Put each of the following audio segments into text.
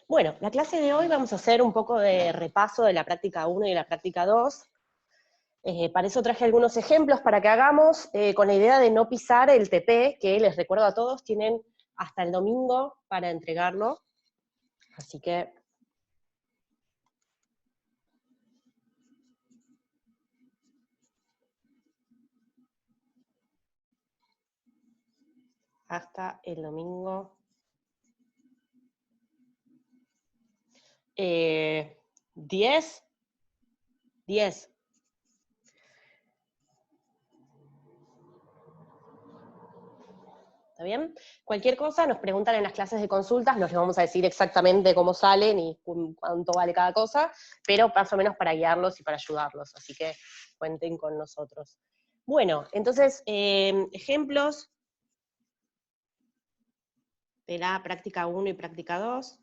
Bueno, la clase de hoy vamos a hacer un poco de repaso de la práctica 1 y la práctica 2. Para eso traje algunos ejemplos para que hagamos, con la idea de no pisar el TP, que les recuerdo a todos, tienen hasta el domingo para entregarlo. Así que... hasta el domingo 10. ¿Está bien? Cualquier cosa nos preguntan en las clases de consultas, no les vamos a decir exactamente cómo salen y cuánto vale cada cosa, pero más o menos para guiarlos y para ayudarlos, así que cuenten con nosotros. Bueno, entonces, ejemplos de la práctica 1 y práctica 2.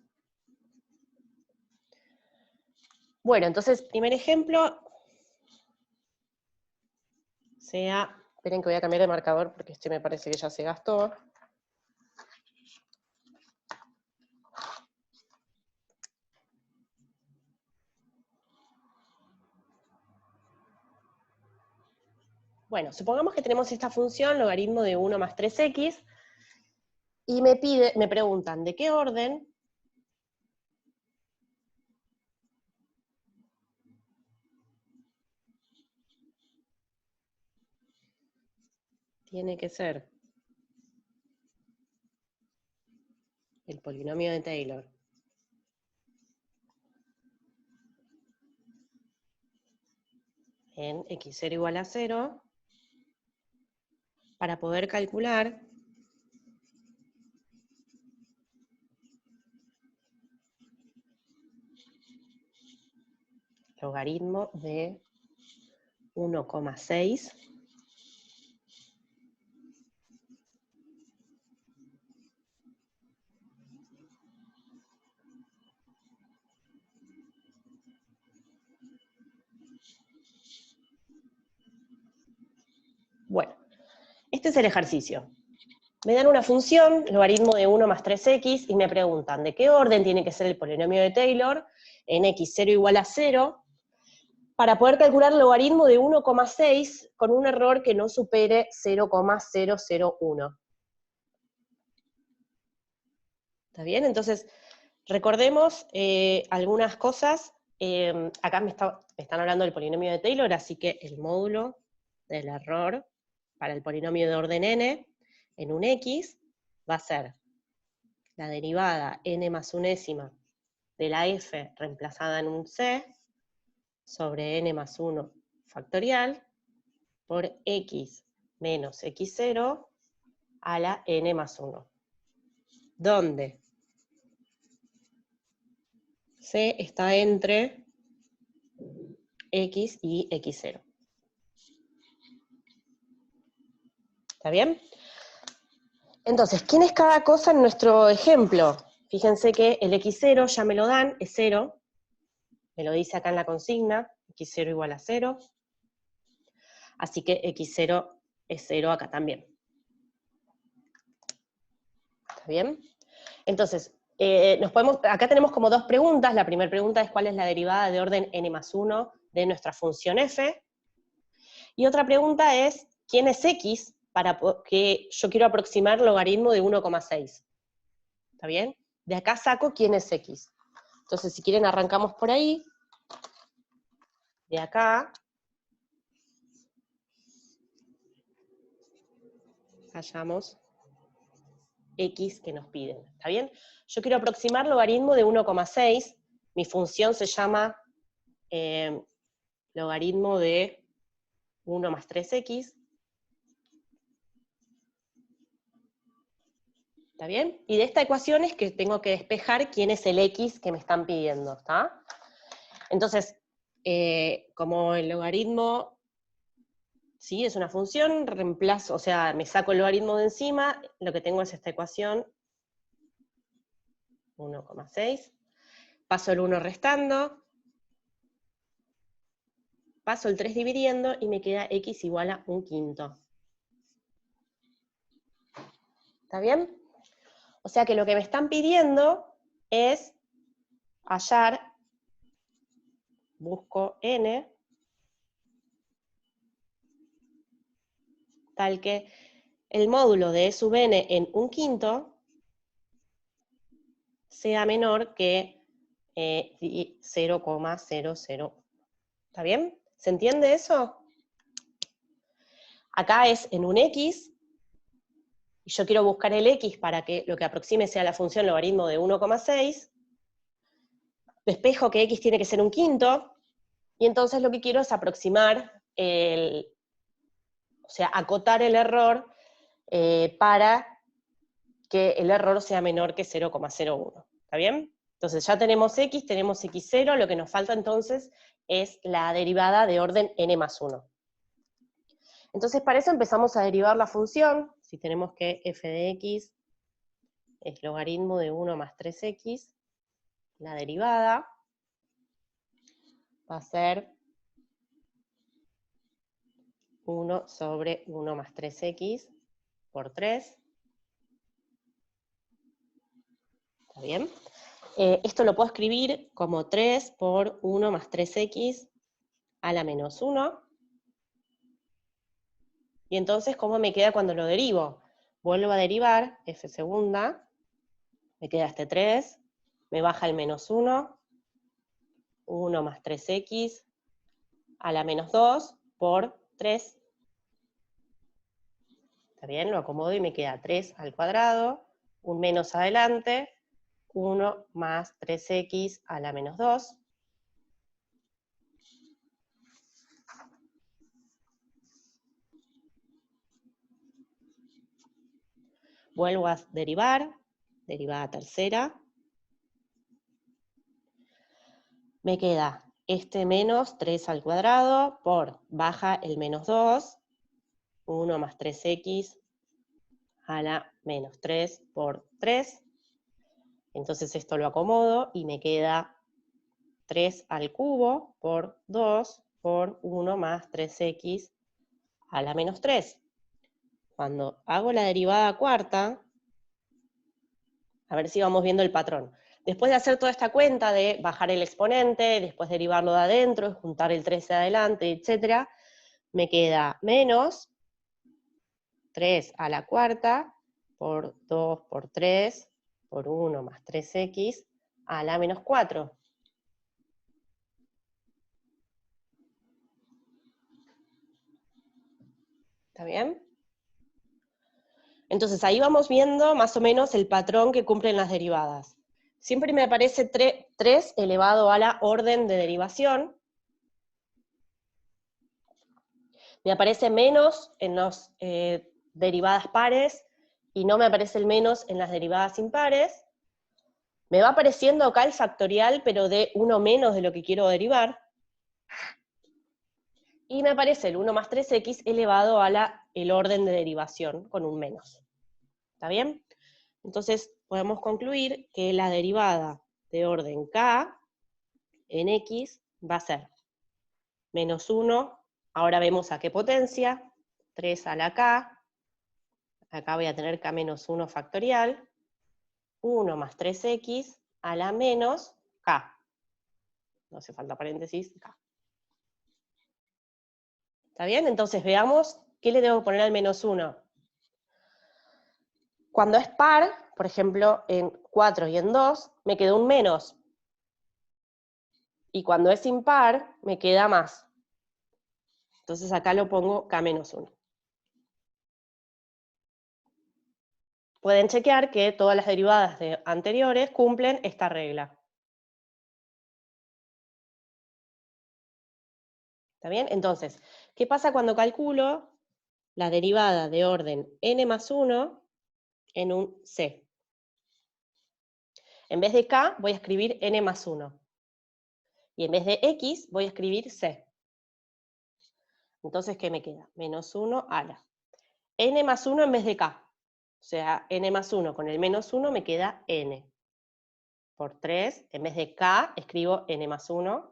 Bueno, entonces, primer ejemplo, esperen que voy a cambiar de marcador porque este me parece que ya se gastó. Bueno, supongamos que tenemos esta función, logaritmo de 1 más 3x, y me preguntan, ¿de qué orden tiene que ser el polinomio de Taylor en x0 igual a 0 para poder calcular logaritmo de 1,6 Bueno, este es el ejercicio. Me dan una función, logaritmo de 1 más 3x, y me preguntan de qué orden tiene que ser el polinomio de Taylor en x0 igual a 0 para poder calcular el logaritmo de 1,6 con un error que no supere 0,001. ¿Está bien? Entonces, recordemos algunas cosas. Acá me están hablando del polinomio de Taylor, así que el módulo del error para el polinomio de orden n en un x va a ser la derivada n más unésima de la f reemplazada en un c sobre n más 1 factorial por x menos x0 a la n más 1. ¿Dónde? C está entre x y x0. ¿Está bien? Entonces, ¿quién es cada cosa en nuestro ejemplo? Fíjense que el x0 ya me lo dan, es 0. Me lo dice acá en la consigna, x0 igual a 0. Así que x0 es 0 acá también. ¿Está bien? Entonces, acá tenemos como dos preguntas. La primera pregunta es cuál es la derivada de orden n más 1 de nuestra función f. Y otra pregunta es, ¿quién es x para que yo quiero aproximar logaritmo de 1,6? ¿Está bien? De acá saco quién es x. Entonces, si quieren, arrancamos por ahí. De acá hallamos x que nos piden. ¿Está bien? Yo quiero aproximar logaritmo de 1,6. Mi función se llama logaritmo de 1 más 3x. ¿Está bien? Y de esta ecuación es que tengo que despejar quién es el x que me están pidiendo, ¿está? Entonces, como el logaritmo, ¿sí? Es una función, reemplazo, o sea, me saco el logaritmo de encima, lo que tengo es esta ecuación, 1,6, paso el 1 restando, paso el 3 dividiendo, y me queda x igual a 1/5. ¿Está bien? O sea que lo que me están pidiendo es hallar, busco n, tal que el módulo de E sub n en 1/5 sea menor que 0,00. ¿Está bien? ¿Se entiende eso? Acá es en un x, y yo quiero buscar el x para que lo que aproxime sea la función logaritmo de 1,6, despejo que x tiene que ser 1/5, y entonces lo que quiero es aproximar o sea, acotar el error para que el error sea menor que 0,01. ¿Está bien? Entonces ya tenemos x, tenemos x0, lo que nos falta entonces es la derivada de orden n más 1. Entonces para eso empezamos a derivar la función. Si tenemos que f de x es logaritmo de 1 más 3x, la derivada va a ser 1 sobre 1 más 3x por 3. ¿Está bien? Esto lo puedo escribir como 3 por 1 más 3x a la menos 1. Y entonces, ¿cómo me queda cuando lo derivo? Vuelvo a derivar, f segunda, me queda este 3, me baja el menos 1, 1 más 3x a la menos 2 por 3. ¿Está bien? Lo acomodo y me queda 3 al cuadrado, un menos adelante, 1 más 3x a la menos 2. Vuelvo a derivar, derivada tercera. Me queda este menos 3 al cuadrado por baja el menos 2, 1 más 3x a la menos 3 por 3. Entonces esto lo acomodo y me queda 3 al cubo por 2 por 1 más 3x a la menos 3. Cuando hago la derivada cuarta, a ver si vamos viendo el patrón. Después de hacer toda esta cuenta de bajar el exponente, después derivarlo de adentro, juntar el 3 de adelante, etc., me queda menos 3 a la cuarta por 2 por 3 por 1 más 3x a la menos 4. ¿Está bien? Entonces ahí vamos viendo más o menos el patrón que cumplen las derivadas. Siempre me aparece 3 elevado a la orden de derivación. Me aparece menos en las derivadas pares y no me aparece el menos en las derivadas impares. Me va apareciendo acá el factorial, pero de 1 menos de lo que quiero derivar. Y me aparece el 1 más 3x elevado a el orden de derivación con un menos. ¿Está bien? Entonces podemos concluir que la derivada de orden k en x va a ser menos 1, ahora vemos a qué potencia, 3 a la k, acá voy a tener k menos 1 factorial, 1 más 3x a la menos k. No hace falta paréntesis, k. ¿Está bien? Entonces veamos qué le tengo que poner al menos 1. Cuando es par, por ejemplo, en 4 y en 2, me queda un menos. Y cuando es impar, me queda más. Entonces acá lo pongo k menos 1. Pueden chequear que todas las derivadas anteriores cumplen esta regla. ¿Está bien? Entonces, ¿qué pasa cuando calculo la derivada de orden n más 1 en un c? En vez de k voy a escribir n más 1. Y en vez de x voy a escribir c. Entonces, ¿qué me queda? Menos 1 a la n más 1 en vez de k. O sea, n más 1 con el menos 1 me queda n. Por 3, en vez de k escribo n más 1.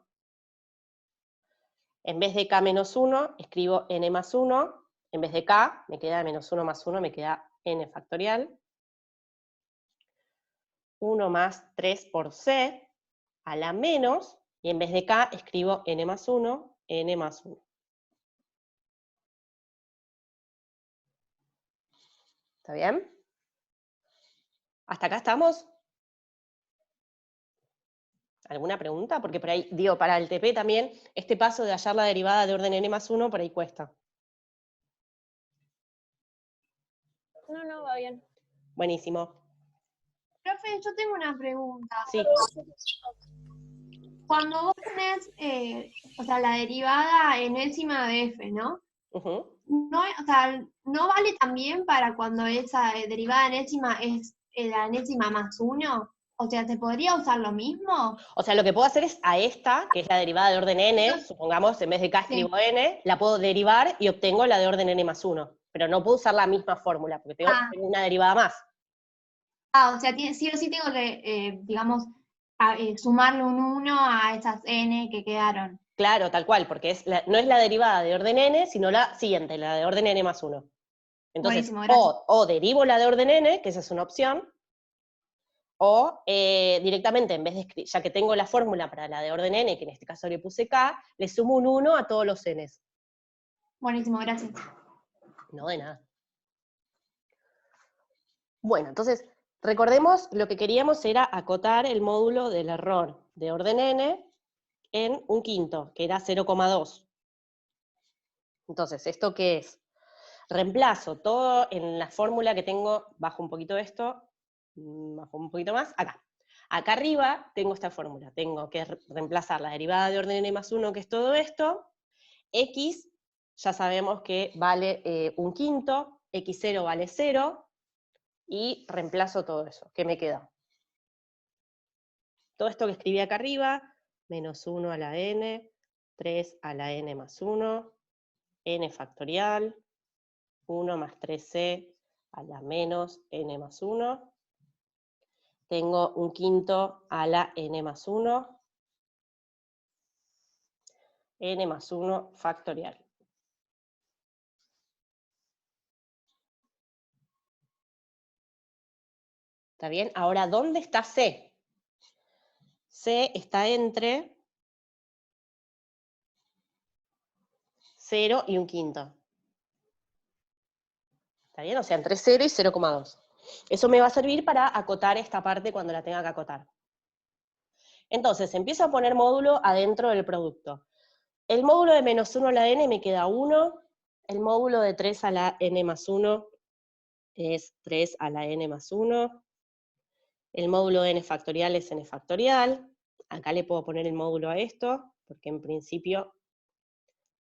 En vez de k menos 1, escribo n más 1. En vez de k, me queda menos 1 más 1, me queda n factorial. 1 más 3 por c a la menos, y en vez de k escribo n más 1, n más 1. ¿Está bien? ¿Hasta acá estamos? ¿Alguna pregunta? Porque por ahí, digo, para el TP también, este paso de hallar la derivada de orden n más 1 por ahí cuesta. No, va bien. Buenísimo. Profe, yo tengo una pregunta. Sí. Cuando vos tenés, o sea, la derivada enésima de f, ¿no? Ujú. No, o sea, ¿no vale también para cuando esa derivada enésima es la enésima más 1? O sea, ¿se podría usar lo mismo? O sea, lo que puedo hacer es a esta, que es la derivada de orden n, Entonces, supongamos, en vez de k escribo n, la puedo derivar y obtengo la de orden n más 1. Pero no puedo usar la misma fórmula, porque tengo una derivada más. o sea, sí o sí tengo que, digamos, sumarle un 1 a esas n que quedaron. Claro, tal cual, porque no es la derivada de orden n, sino la siguiente, la de orden n más 1. Entonces, Buenísimo, gracias. o derivo la de orden n, que esa es una opción, o directamente, en vez de ya que tengo la fórmula para la de orden n, que en este caso le puse k, le sumo un 1 a todos los n's. Buenísimo, gracias. No, de nada. Bueno, entonces, recordemos, lo que queríamos era acotar el módulo del error de orden n en un quinto, que era 0,2. Entonces, ¿esto qué es? Reemplazo todo en la fórmula que tengo, bajo un poquito esto, bajo un poquito más, acá. Acá arriba tengo esta fórmula, tengo que reemplazar la derivada de orden n más 1, que es todo esto, x, ya sabemos que vale un quinto, x0 vale 0, y reemplazo todo eso. ¿Qué me queda? Todo esto que escribí acá arriba, menos 1 a la n, 3 a la n más 1, n factorial, 1 más 3c a la menos n más 1. Tengo un quinto a la n más 1, n más 1 factorial. ¿Está bien? Ahora, ¿dónde está c? C está entre 0 y un quinto. ¿Está bien? O sea, entre 0 y 0,2. Eso me va a servir para acotar esta parte cuando la tenga que acotar. Entonces, empiezo a poner módulo adentro del producto. El módulo de menos 1 a la n me queda 1. El módulo de 3 a la n más 1 es 3 a la n más 1. El módulo de n factorial es n factorial. Acá le puedo poner el módulo a esto, porque en principio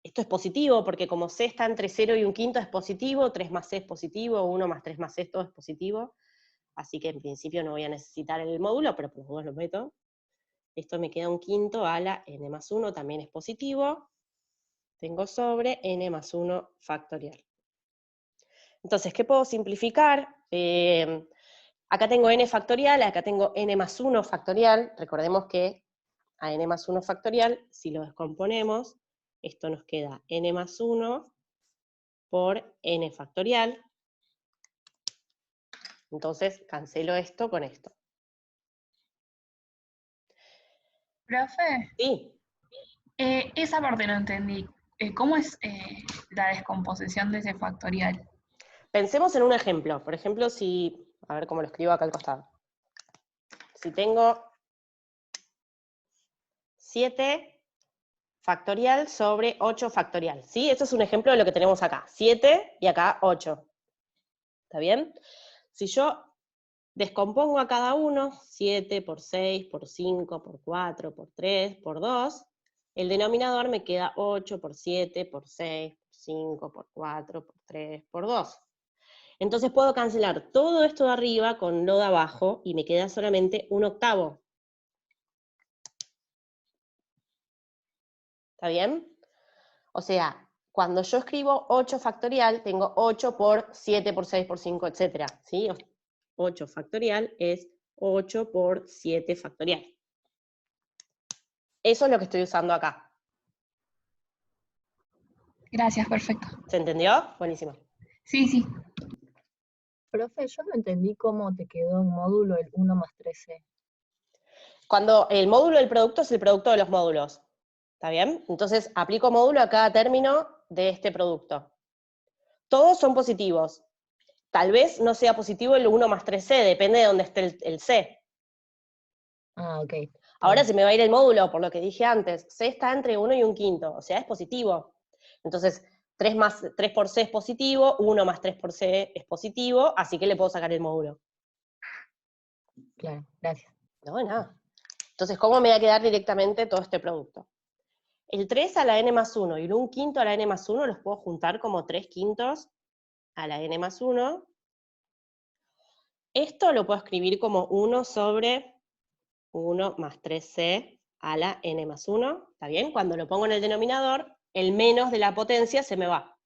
esto es positivo, porque como c está entre 0 y un quinto es positivo, 3 más c es positivo, 1 más 3 más c todo es positivo. Así que en principio no voy a necesitar el módulo, pero por los dos lo meto. Esto me queda un quinto a la n más 1, también es positivo. Tengo sobre n más 1 factorial. Entonces, ¿qué puedo simplificar? Acá tengo n factorial, acá tengo n más 1 factorial. Recordemos que a n más 1 factorial, si lo descomponemos, esto nos queda n más 1 por n factorial. Entonces, cancelo esto con esto. Profe, Sí, esa parte no entendí. ¿Cómo es la descomposición de ese factorial? pensemos en un ejemplo. Por ejemplo, si, a ver cómo lo escribo acá al costado. Si tengo 7 factorial sobre 8 factorial, ¿sí? Esto es un ejemplo de lo que tenemos acá. 7 y acá 8. ¿Está bien? Si yo descompongo a cada uno, 7 por 6, por 5, por 4, por 3, por 2, el denominador me queda 8 por 7, por 6, por 5, por 4, por 3, por 2. Entonces puedo cancelar todo esto de arriba con lo de abajo y me queda solamente un octavo. ¿Está bien? O sea, cuando yo escribo 8 factorial, tengo 8 por 7 por 6 por 5, etc. ¿Sí? 8 factorial es 8 por 7 factorial. Eso es lo que estoy usando acá. Gracias, perfecto. ¿Se entendió? Buenísimo. Sí, sí. Profe, yo no entendí cómo te quedó en módulo el 1 más 13. Cuando el módulo del producto es el producto de los módulos. ¿Está bien? Entonces, aplico módulo a cada término de este producto. Todos son positivos. Tal vez no sea positivo el 1 más 3C, depende de dónde esté el C. Ah, ok. Ahora se me va a ir el módulo, por lo que dije antes. C está entre 1 y un quinto, o sea, es positivo. Entonces, 3 por C es positivo, 1 más 3 por C es positivo, así que le puedo sacar el módulo. Claro, gracias. No, de nada. Entonces, ¿cómo me va a quedar directamente todo este producto? El 3 a la n más 1 y el 1 quinto a la n más 1 los puedo juntar como 3 quintos a la n más 1. Esto lo puedo escribir como 1 sobre 1 más 3c a la n más 1, ¿está bien? Cuando lo pongo en el denominador, el menos de la potencia se me va.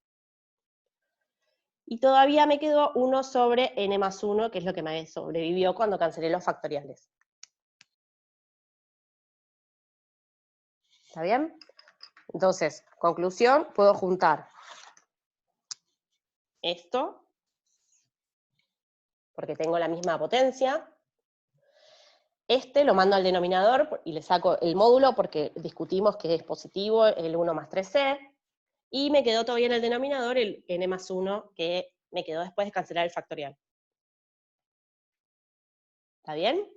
Y todavía me quedó 1 sobre n más 1, que es lo que me sobrevivió cuando cancelé los factoriales. ¿Está bien? Entonces, conclusión, puedo juntar esto, porque tengo la misma potencia. Este lo mando al denominador y le saco el módulo porque discutimos que es positivo el 1 más 3c. Y me quedó todavía en el denominador el n más 1 que me quedó después de cancelar el factorial. ¿Está bien?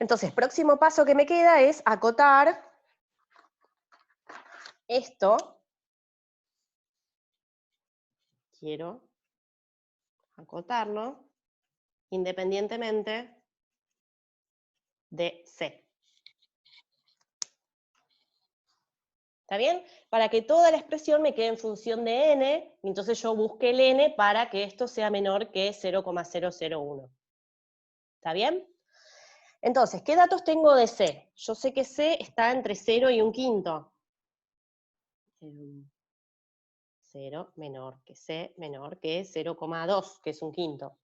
Entonces, próximo paso que me queda es acotar esto. Quiero acotarlo independientemente de C. ¿Está bien? Para que toda la expresión me quede en función de n, y entonces yo busque el n para que esto sea menor que 0,001. ¿Está bien? Entonces, ¿qué datos tengo de C? Yo sé que C está entre 0 y un quinto. 0 menor que C menor que 0,2, que es un quinto.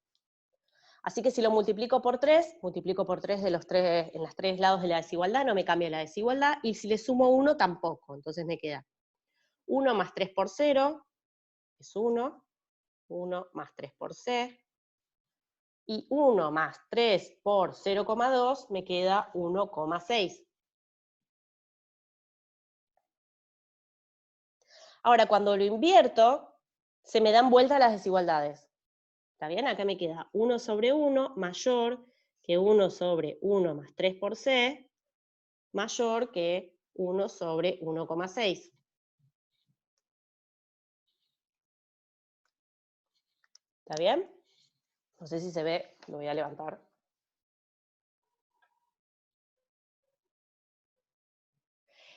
Así que si lo multiplico por 3 de los tres, en los tres lados de la desigualdad, no me cambia la desigualdad, y si le sumo 1 tampoco, entonces me queda 1 más 3 por 0, es 1, 1 más 3 por C, y 1 más 3 por 0,2 me queda 1,6. Ahora, cuando lo invierto, se me dan vueltas las desigualdades. ¿Está bien? Acá me queda 1 sobre 1 mayor que 1 sobre 1 más 3 por C, mayor que 1 sobre 1,6. ¿Está bien? No sé si se ve, lo voy a levantar.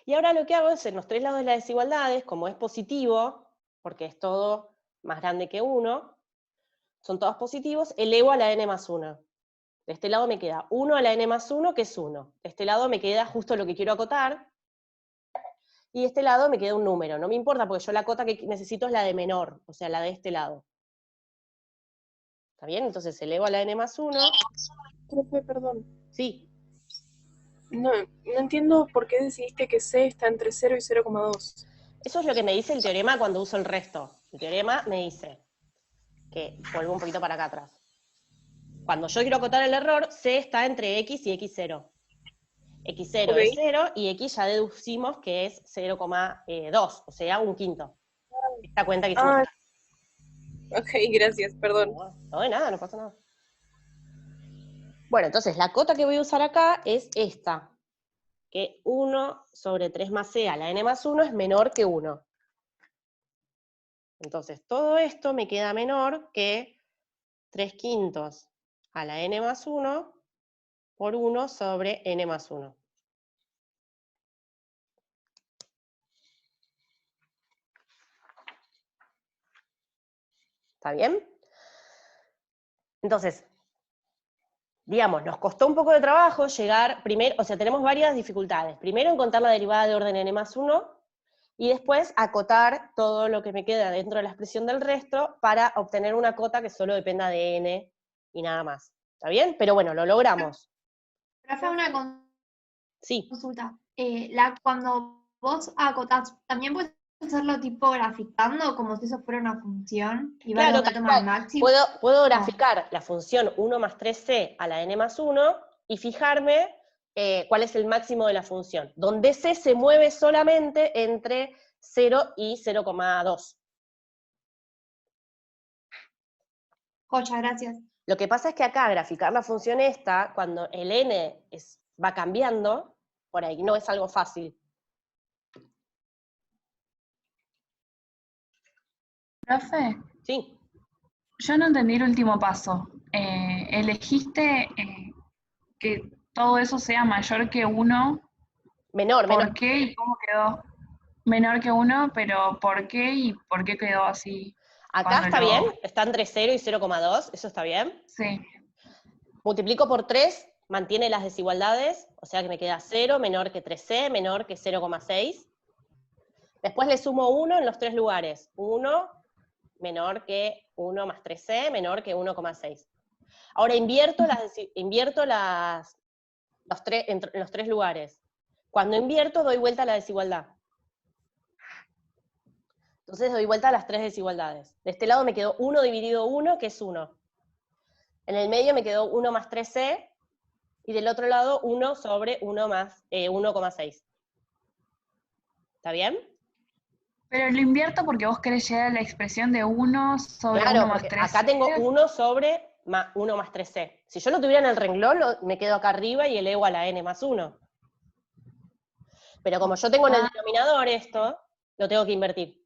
Y ahora lo que hago es, en los tres lados de las desigualdades, como es positivo, porque es todo más grande que 1, son todos positivos, elevo a la n más 1. De este lado me queda 1 a la n más 1, que es 1. De este lado me queda justo lo que quiero acotar, y de este lado me queda un número. No me importa, porque yo la cota que necesito es la de menor, o sea, la de este lado. ¿Está bien? Entonces elevo a la n más 1. Profe, perdón. Sí. No entiendo por qué decidiste que C está entre 0 y 0,2. Eso es lo que me dice el teorema cuando uso el resto. El teorema me dice que, vuelvo un poquito para acá atrás. Cuando yo quiero acotar el error, C está entre X y X0. X0 Ok. es 0 y X ya deducimos que es 0,2, o sea, un quinto. Esta cuenta que hicimos acá. Ok, gracias, perdón. No, de nada, no pasa nada. Bueno, entonces la cota que voy a usar acá es esta, que 1 sobre 3 más C a la n más 1 es menor que 1. Entonces todo esto me queda menor que 3 quintos a la n más 1 por 1 sobre n más 1. ¿Está bien? Entonces, digamos, nos costó un poco de trabajo llegar primero, o sea, tenemos varias dificultades. Primero, encontrar la derivada de orden n más 1, y después acotar todo lo que me queda dentro de la expresión del resto para obtener una cota que solo dependa de n y nada más. ¿Está bien? Pero bueno, lo logramos. Profe, una Sí. consulta. Cuando vos acotás, ¿también puedes hacerlo tipo graficando, como si eso fuera una función, y ver Claro, dónde tal toma el cual. máximo? Puedo No. graficar la función 1 más 3c a la n más 1 y fijarme cuál es el máximo de la función, donde c se mueve solamente entre 0 y 0,2. Joya, gracias. Lo que pasa es que acá graficar la función esta, cuando el n va cambiando, por ahí no es algo fácil. Profe, Sí, yo no entendí el último paso. Elegiste que todo eso sea mayor que 1. menor. ¿Por qué y cómo quedó? Menor que 1, pero ¿por qué y por qué quedó así? Acá Cuando está bien, lo... está entre 0 y 0,2, eso está bien. Sí. Multiplico por 3, mantiene las desigualdades, o sea que me queda 0 menor que 3c, menor que 0,6. Después le sumo 1 en los 3 lugares. 1 menor que 1 más 3c, menor que 1,6. Ahora invierto en los 3 lugares. Cuando invierto doy vuelta a la desigualdad. Entonces doy vuelta a las 3 desigualdades. De este lado me quedó 1 dividido 1, que es 1. En el medio me quedó 1 más 3c, y del otro lado 1 sobre 1 más 1,6. ¿Está bien? Pero lo invierto porque vos querés llegar a la expresión de 1 sobre Claro, 1 más porque 3. acá tengo 1 sobre 1 más 3c. Si yo lo tuviera en el renglón, me quedo acá arriba y elevo a la n más 1. Pero como yo tengo en el denominador esto, lo tengo que invertir.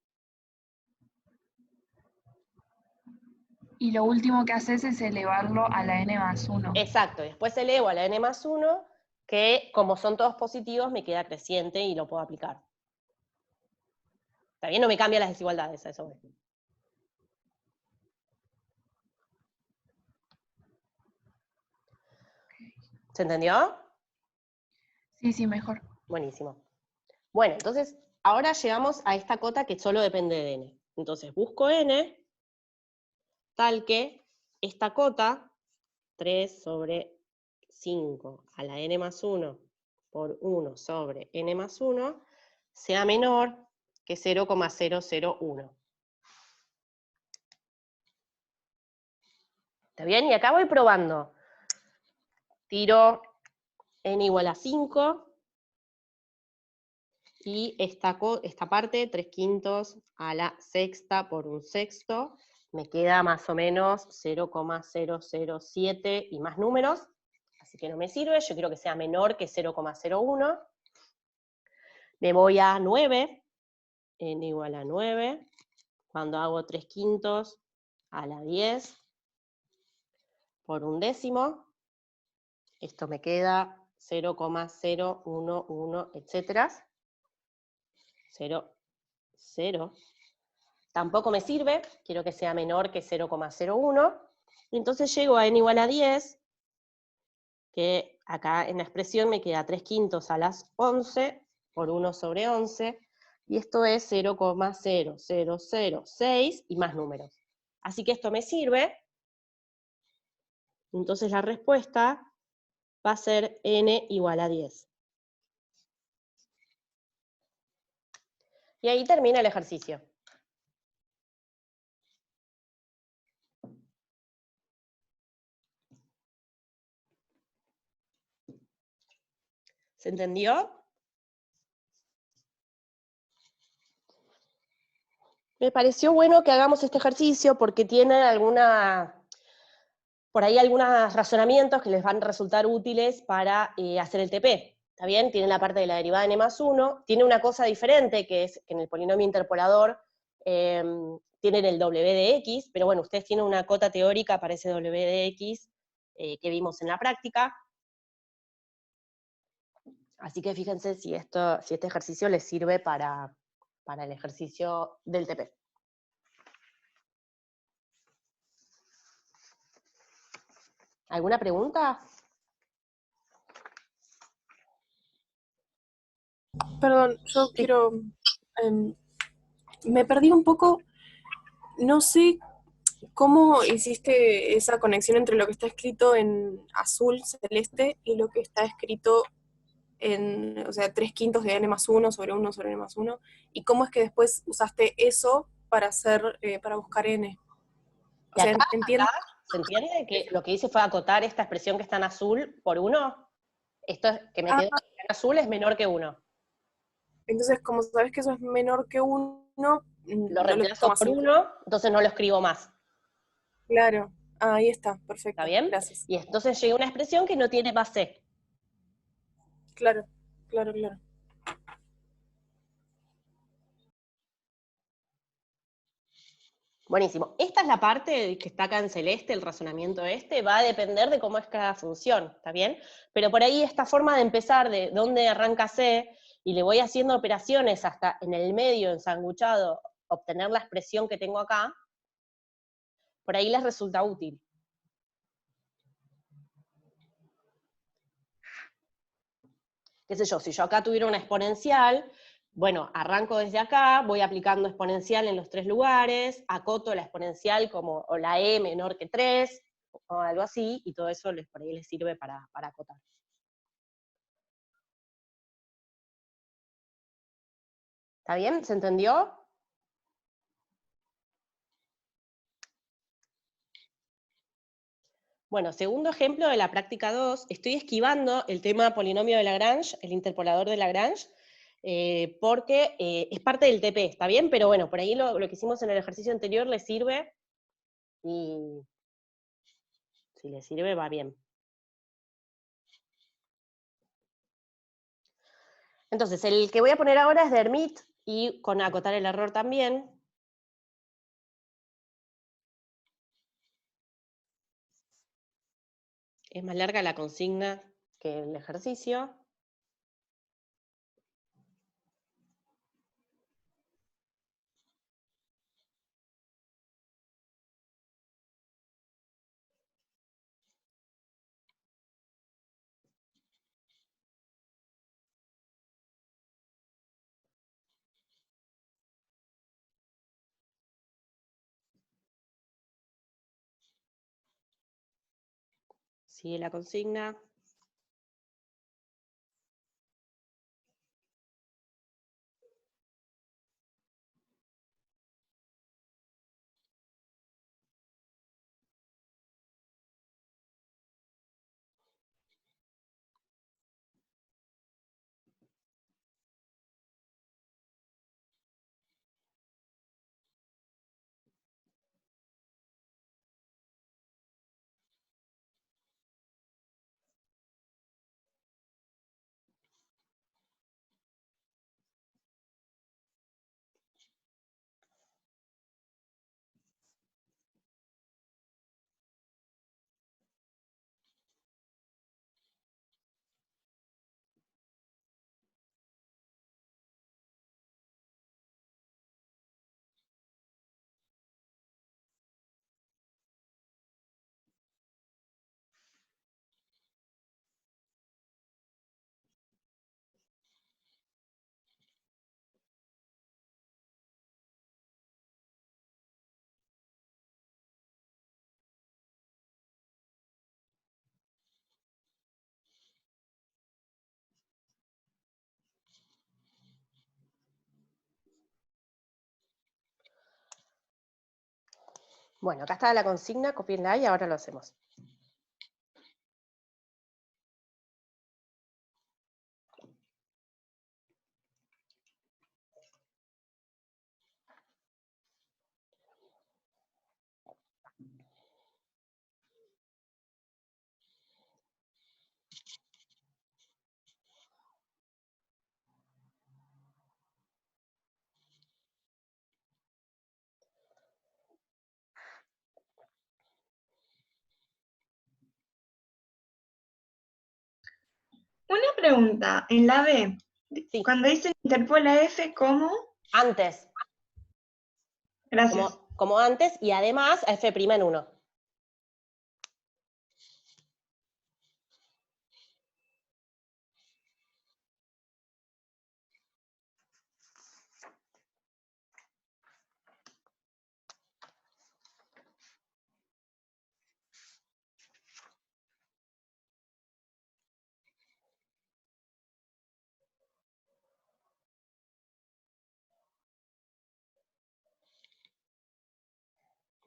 Y lo último que haces es elevarlo a la n más 1. Exacto, y después elevo a la n más 1, que como son todos positivos, me queda creciente y lo puedo aplicar. ¿Está bien? No me cambia las desigualdades, a eso voy. ¿Se entendió? Sí, mejor. Buenísimo. Bueno, entonces, ahora llegamos a esta cota que solo depende de n. Entonces, busco n, tal que esta cota, 3 sobre 5 a la n más 1 por 1 sobre n más 1, sea menor que 0,001. ¿Está bien? Y acá voy probando. Tiro n igual a 5, y esta parte, 3/5 a la sexta por 1/6, me queda más o menos 0,007 y más números, así que no me sirve, yo quiero que sea menor que 0,01. Me voy a 9, n igual a 9, cuando hago 3/5 a la 10 por 1/10, esto me queda 0,011, etcétera. 0, 0. Tampoco me sirve, quiero que sea menor que 0,01. Y entonces llego a n igual a 10, que acá en la expresión me queda 3/5 a las 11 por 1 sobre 11, y esto es 0,0006 y más números. Así que esto me sirve, entonces la respuesta va a ser n igual a 10. Y ahí termina el ejercicio. ¿Se entendió? Me pareció bueno que hagamos este ejercicio porque tiene por ahí algunos razonamientos que les van a resultar útiles para hacer el TP. ¿Está bien? Tiene la parte de la derivada de n más 1, tiene una cosa diferente, que es que en el polinomio interpolador tienen el w de x, pero bueno, ustedes tienen una cota teórica para ese w de x que vimos en la práctica. Así que fíjense si este ejercicio les sirve para el ejercicio del TP. ¿Alguna pregunta? Perdón, yo Sí. quiero... me perdí un poco, no sé cómo hiciste esa conexión entre lo que está escrito en azul celeste y lo que está escrito o sea, 3/5 de n más 1 sobre 1 sobre n más 1, y cómo es que después usaste eso para para buscar n. O Y sea, acá entiendo. ¿se entiende? Que lo que hice fue acotar esta expresión que está en azul por 1. Esto que me Ah, quedó en azul es menor que 1. entonces, como sabes que eso es menor que 1, Lo no lo reemplazo tomas por en 1, entonces no lo escribo más. claro. Ah, ahí está, ¿Está perfecto, bien? gracias. Y entonces llega una expresión que no tiene base. Claro, claro, claro. Buenísimo. Esta es la parte que está acá en celeste, el razonamiento este, va a depender de cómo es cada función, ¿está bien? Pero por ahí esta forma de empezar, de dónde arranca C, y le voy haciendo operaciones hasta en el medio, ensanguchado, obtener la expresión que tengo acá, por ahí les resulta útil. Qué sé yo, si yo acá tuviera una exponencial, bueno, arranco desde acá, voy aplicando exponencial en los 3 lugares, acoto la exponencial como o la e menor que 3, o algo así, y todo eso por ahí les sirve para acotar. ¿Está bien? ¿Se entendió? Bueno, segundo ejemplo de la práctica 2, estoy esquivando el tema polinomio de Lagrange, el interpolador de Lagrange, porque es parte del TP, ¿está bien? Pero bueno, por ahí lo que hicimos en el ejercicio anterior les sirve, y si les sirve va bien. Entonces, el que voy a poner ahora es de Hermite, y con acotar el error también. Es más larga la consigna que el ejercicio. Sigue la consigna. Bueno, acá está la consigna, copienla y ahora lo hacemos. Una pregunta, en la B, Sí, cuando dice interpola F, ¿cómo? antes, Gracias. como antes, y además a f' en 1.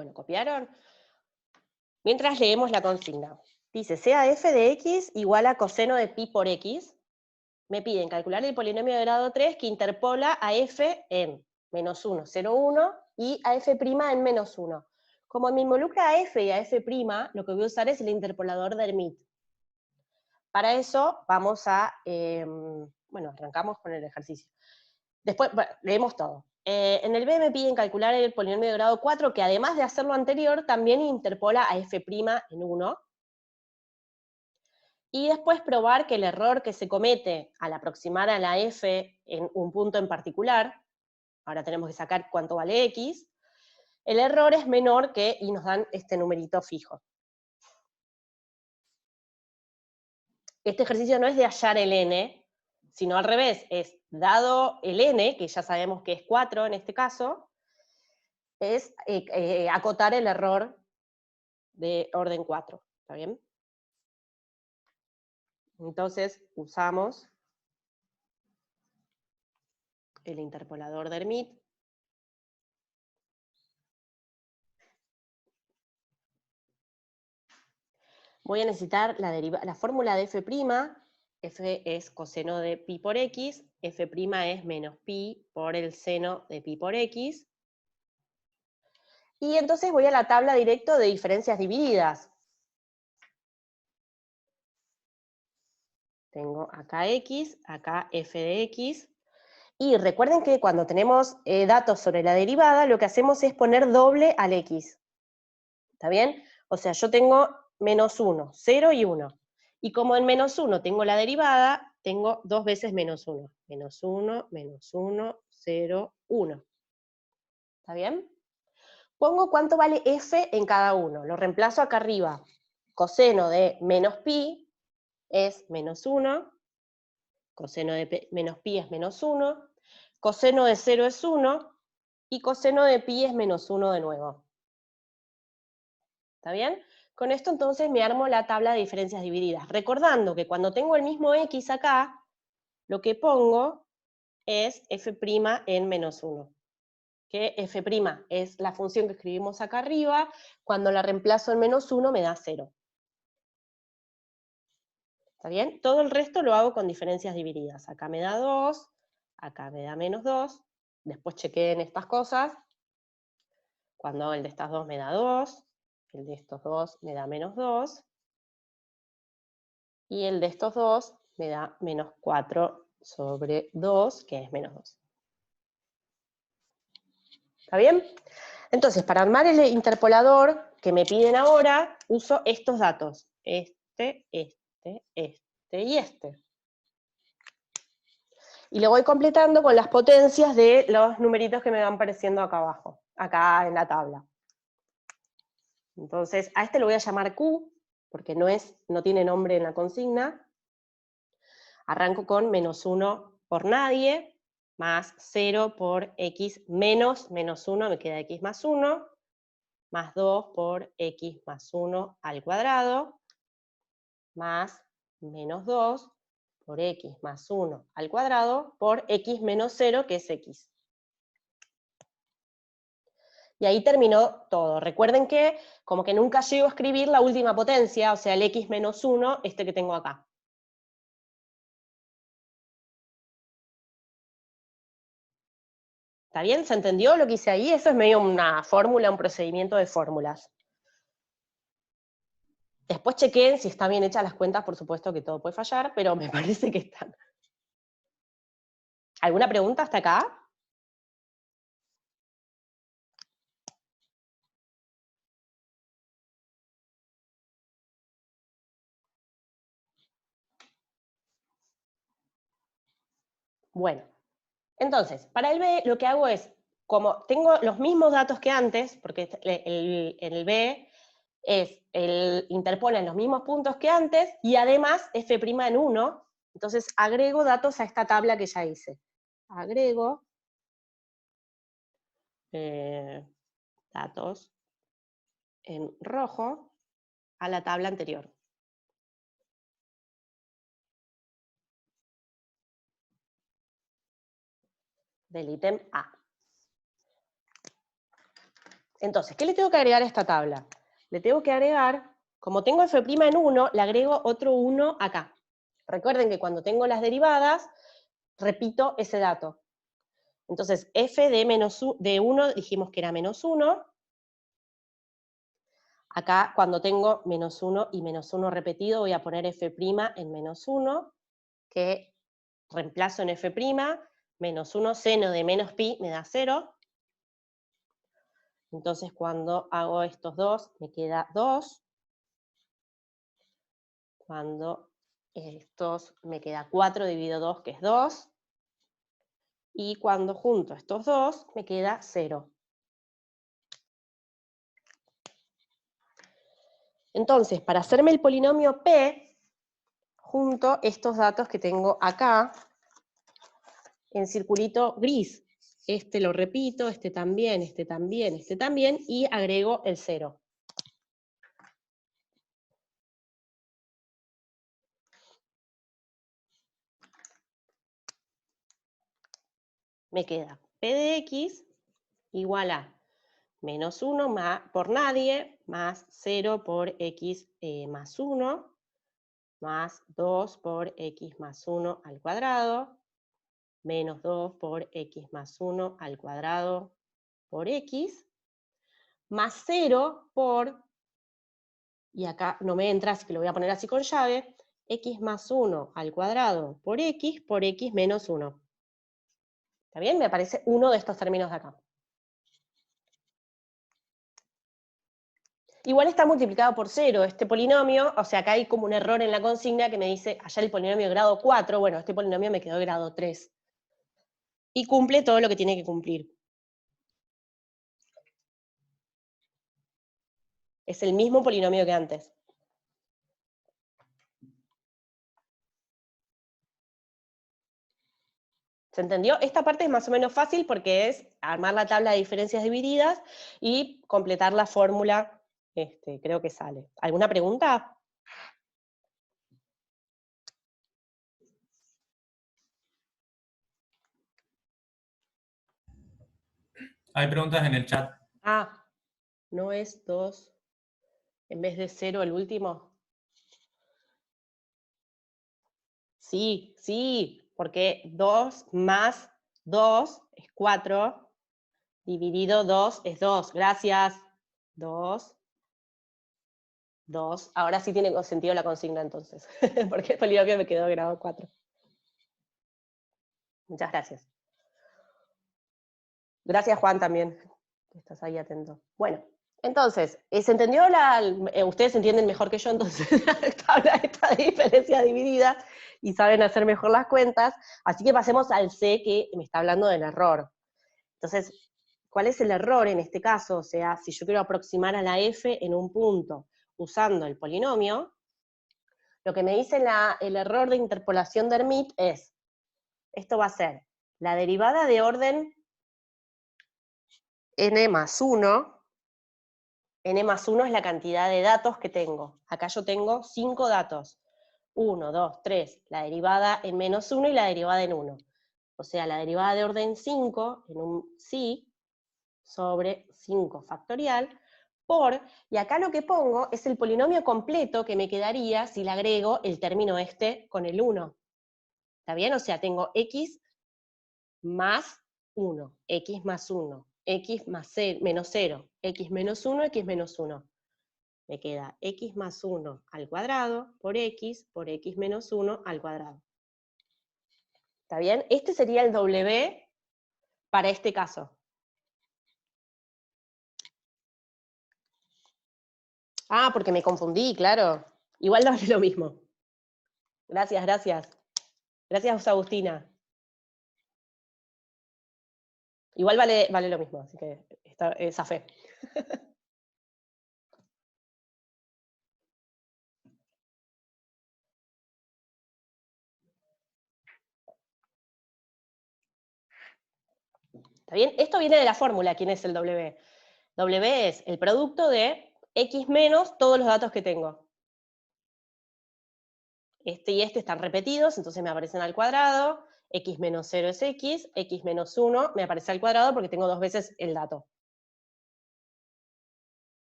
Bueno, ¿copiaron? Mientras leemos la consigna. Dice, sea f de x igual a coseno de pi por x. Me piden calcular el polinomio de grado 3 que interpola a f en menos 1, 0, 1 y a f' en menos 1. Como me involucra a f y a f', lo que voy a usar es el interpolador de Hermite. Para eso vamos a, bueno, arrancamos con el ejercicio. Después, bueno, leemos todo. En el B me piden calcular el polinomio de grado 4, que además de hacer lo anterior, también interpola a f' en 1. Y después probar que el error que se comete al aproximar a la f en un punto en particular, ahora tenemos que sacar cuánto vale x, el error es menor que, y nos dan este numerito fijo. Este ejercicio no es de hallar el n, sino al revés, es dado el n, que ya sabemos que es 4 en este caso, es acotar el error de orden 4, ¿está bien? Entonces usamos el interpolador de Hermite. Voy a necesitar la fórmula de f', f es coseno de pi por x, f' es menos pi por el seno de pi por x. Y entonces voy a la tabla directo de diferencias divididas. Tengo acá x, acá f de x. Y recuerden que cuando tenemos datos sobre la derivada, lo que hacemos es poner doble al x. ¿Está bien? O sea, yo tengo menos 1, 0 y 1. Y como en menos 1 tengo la derivada, tengo 2 veces menos 1. Menos 1, 0, 1. ¿Está bien? Pongo cuánto vale f en cada uno. Lo reemplazo acá arriba. Coseno de menos pi es menos 1. Coseno de menos pi es menos 1. Coseno de 0 es 1. Y coseno de pi es menos 1 de nuevo. ¿Está bien? Con esto entonces me armo la tabla de diferencias divididas, recordando que cuando tengo el mismo x acá, lo que pongo es f' en menos 1. Que f' es la función que escribimos acá arriba, cuando la reemplazo en menos 1 me da 0. ¿Está bien? Todo el resto lo hago con diferencias divididas. Acá me da 2, acá me da menos 2, después chequeen estas cosas. Cuando el de estas 2 me da 2, el de estos 2 me da menos 2, y el de estos 2 me da menos 4 sobre 2, que es menos 2. ¿Está bien? Entonces, para armar el interpolador que me piden ahora, uso estos datos. Este y este. Y lo voy completando con las potencias de los numeritos que me van apareciendo acá abajo, acá en la tabla. Entonces, a este lo voy a llamar Q, porque no tiene nombre en la consigna. Arranco con menos 1 por nadie, más 0 por x menos menos 1, me queda x más 1, más 2 por x más 1 al cuadrado, más menos 2 por x más 1 al cuadrado, por x menos 0, que es x. Y ahí terminó todo. Recuerden que, como que nunca llego a escribir la última potencia, o sea, el x menos 1, este que tengo acá. ¿Está bien? ¿Se entendió lo que hice ahí? Eso es medio una fórmula, un procedimiento de fórmulas. Después chequeen si están bien hechas las cuentas, por supuesto que todo puede fallar, pero me parece que están. ¿Alguna pregunta hasta acá? Bueno, entonces, para el B lo que hago es, como tengo los mismos datos que antes, porque en el B interpola en los mismos puntos que antes, y además f' en 1, entonces agrego datos a esta tabla que ya hice. Agrego datos en rojo a la tabla anterior. Del ítem A. Entonces, ¿qué le tengo que agregar a esta tabla? Le tengo que agregar, como tengo f' en 1, le agrego otro 1 acá. Recuerden que cuando tengo las derivadas, repito ese dato. Entonces, f de 1 dijimos que era menos 1. Acá, cuando tengo menos 1 y menos 1 repetido, voy a poner f' en menos 1, que reemplazo en f', menos 1 seno de menos pi me da 0. Entonces, cuando hago estos dos, me queda 2. Cuando estos, me queda 4 dividido 2, que es 2. Y cuando junto estos dos, me queda 0. Entonces, para hacerme el polinomio P, junto estos datos que tengo acá, en circulito gris. Este lo repito, este también, este también, este también, y agrego el 0. Me queda P de X igual a menos 1 por nadie, más 0 por X más 1, más 2 por X más 1 al cuadrado, menos 2 por X más 1 al cuadrado por X, más 0 por, y acá no me entra, así que lo voy a poner así con llave, X más 1 al cuadrado por X menos 1. ¿Está bien? Me aparece uno de estos términos de acá. Igual está multiplicado por 0 este polinomio, o sea, acá hay como un error en la consigna que me dice, allá el polinomio de grado 4, bueno, este polinomio me quedó de grado 3. Y cumple todo lo que tiene que cumplir. Es el mismo polinomio que antes. ¿Se entendió? Esta parte es más o menos fácil porque es armar la tabla de diferencias divididas y completar la fórmula, creo que sale. ¿Alguna pregunta? Hay preguntas en el chat. Ah, ¿no es 2 en vez de 0 el último? Sí, sí, porque 2 más 2 es 4, dividido 2 es 2. Gracias. 2. 2. Ahora sí tiene sentido la consigna entonces, porque el polinomio me quedó de grado 4. Muchas gracias. Gracias, Juan, también, que estás ahí atento. Bueno, entonces, ¿se entendió ustedes entienden mejor que yo, entonces, la tabla esta de diferencia dividida, y saben hacer mejor las cuentas, así que pasemos al C, que me está hablando del error. Entonces, ¿cuál es el error en este caso? O sea, si yo quiero aproximar a la F en un punto usando el polinomio, lo que me dice el error de interpolación de Hermite es, esto va a ser la derivada de orden n más 1, n más 1 es la cantidad de datos que tengo. Acá yo tengo 5 datos. 1, 2, 3, la derivada en menos 1 y la derivada en 1. O sea, la derivada de orden 5 en un sí sobre 5 factorial por, y acá lo que pongo es el polinomio completo que me quedaría si le agrego el término este con el 1. ¿Está bien? O sea, tengo x más 1, x más 1, x más 0, menos 0, x menos 1, x menos 1. Me queda x más 1 al cuadrado por x menos 1 al cuadrado. ¿Está bien? Este sería el W para este caso. Ah, porque me confundí, claro. Igual no vale lo mismo. Gracias, gracias. Gracias, Agustina. Igual vale lo mismo, así que zafé. ¿Está bien? Esto viene de la fórmula, ¿quién es el W? W es el producto de x menos todos los datos que tengo. Este y este están repetidos, entonces me aparecen al cuadrado, x menos 0 es x menos 1 me aparece al cuadrado porque tengo 2 veces el dato.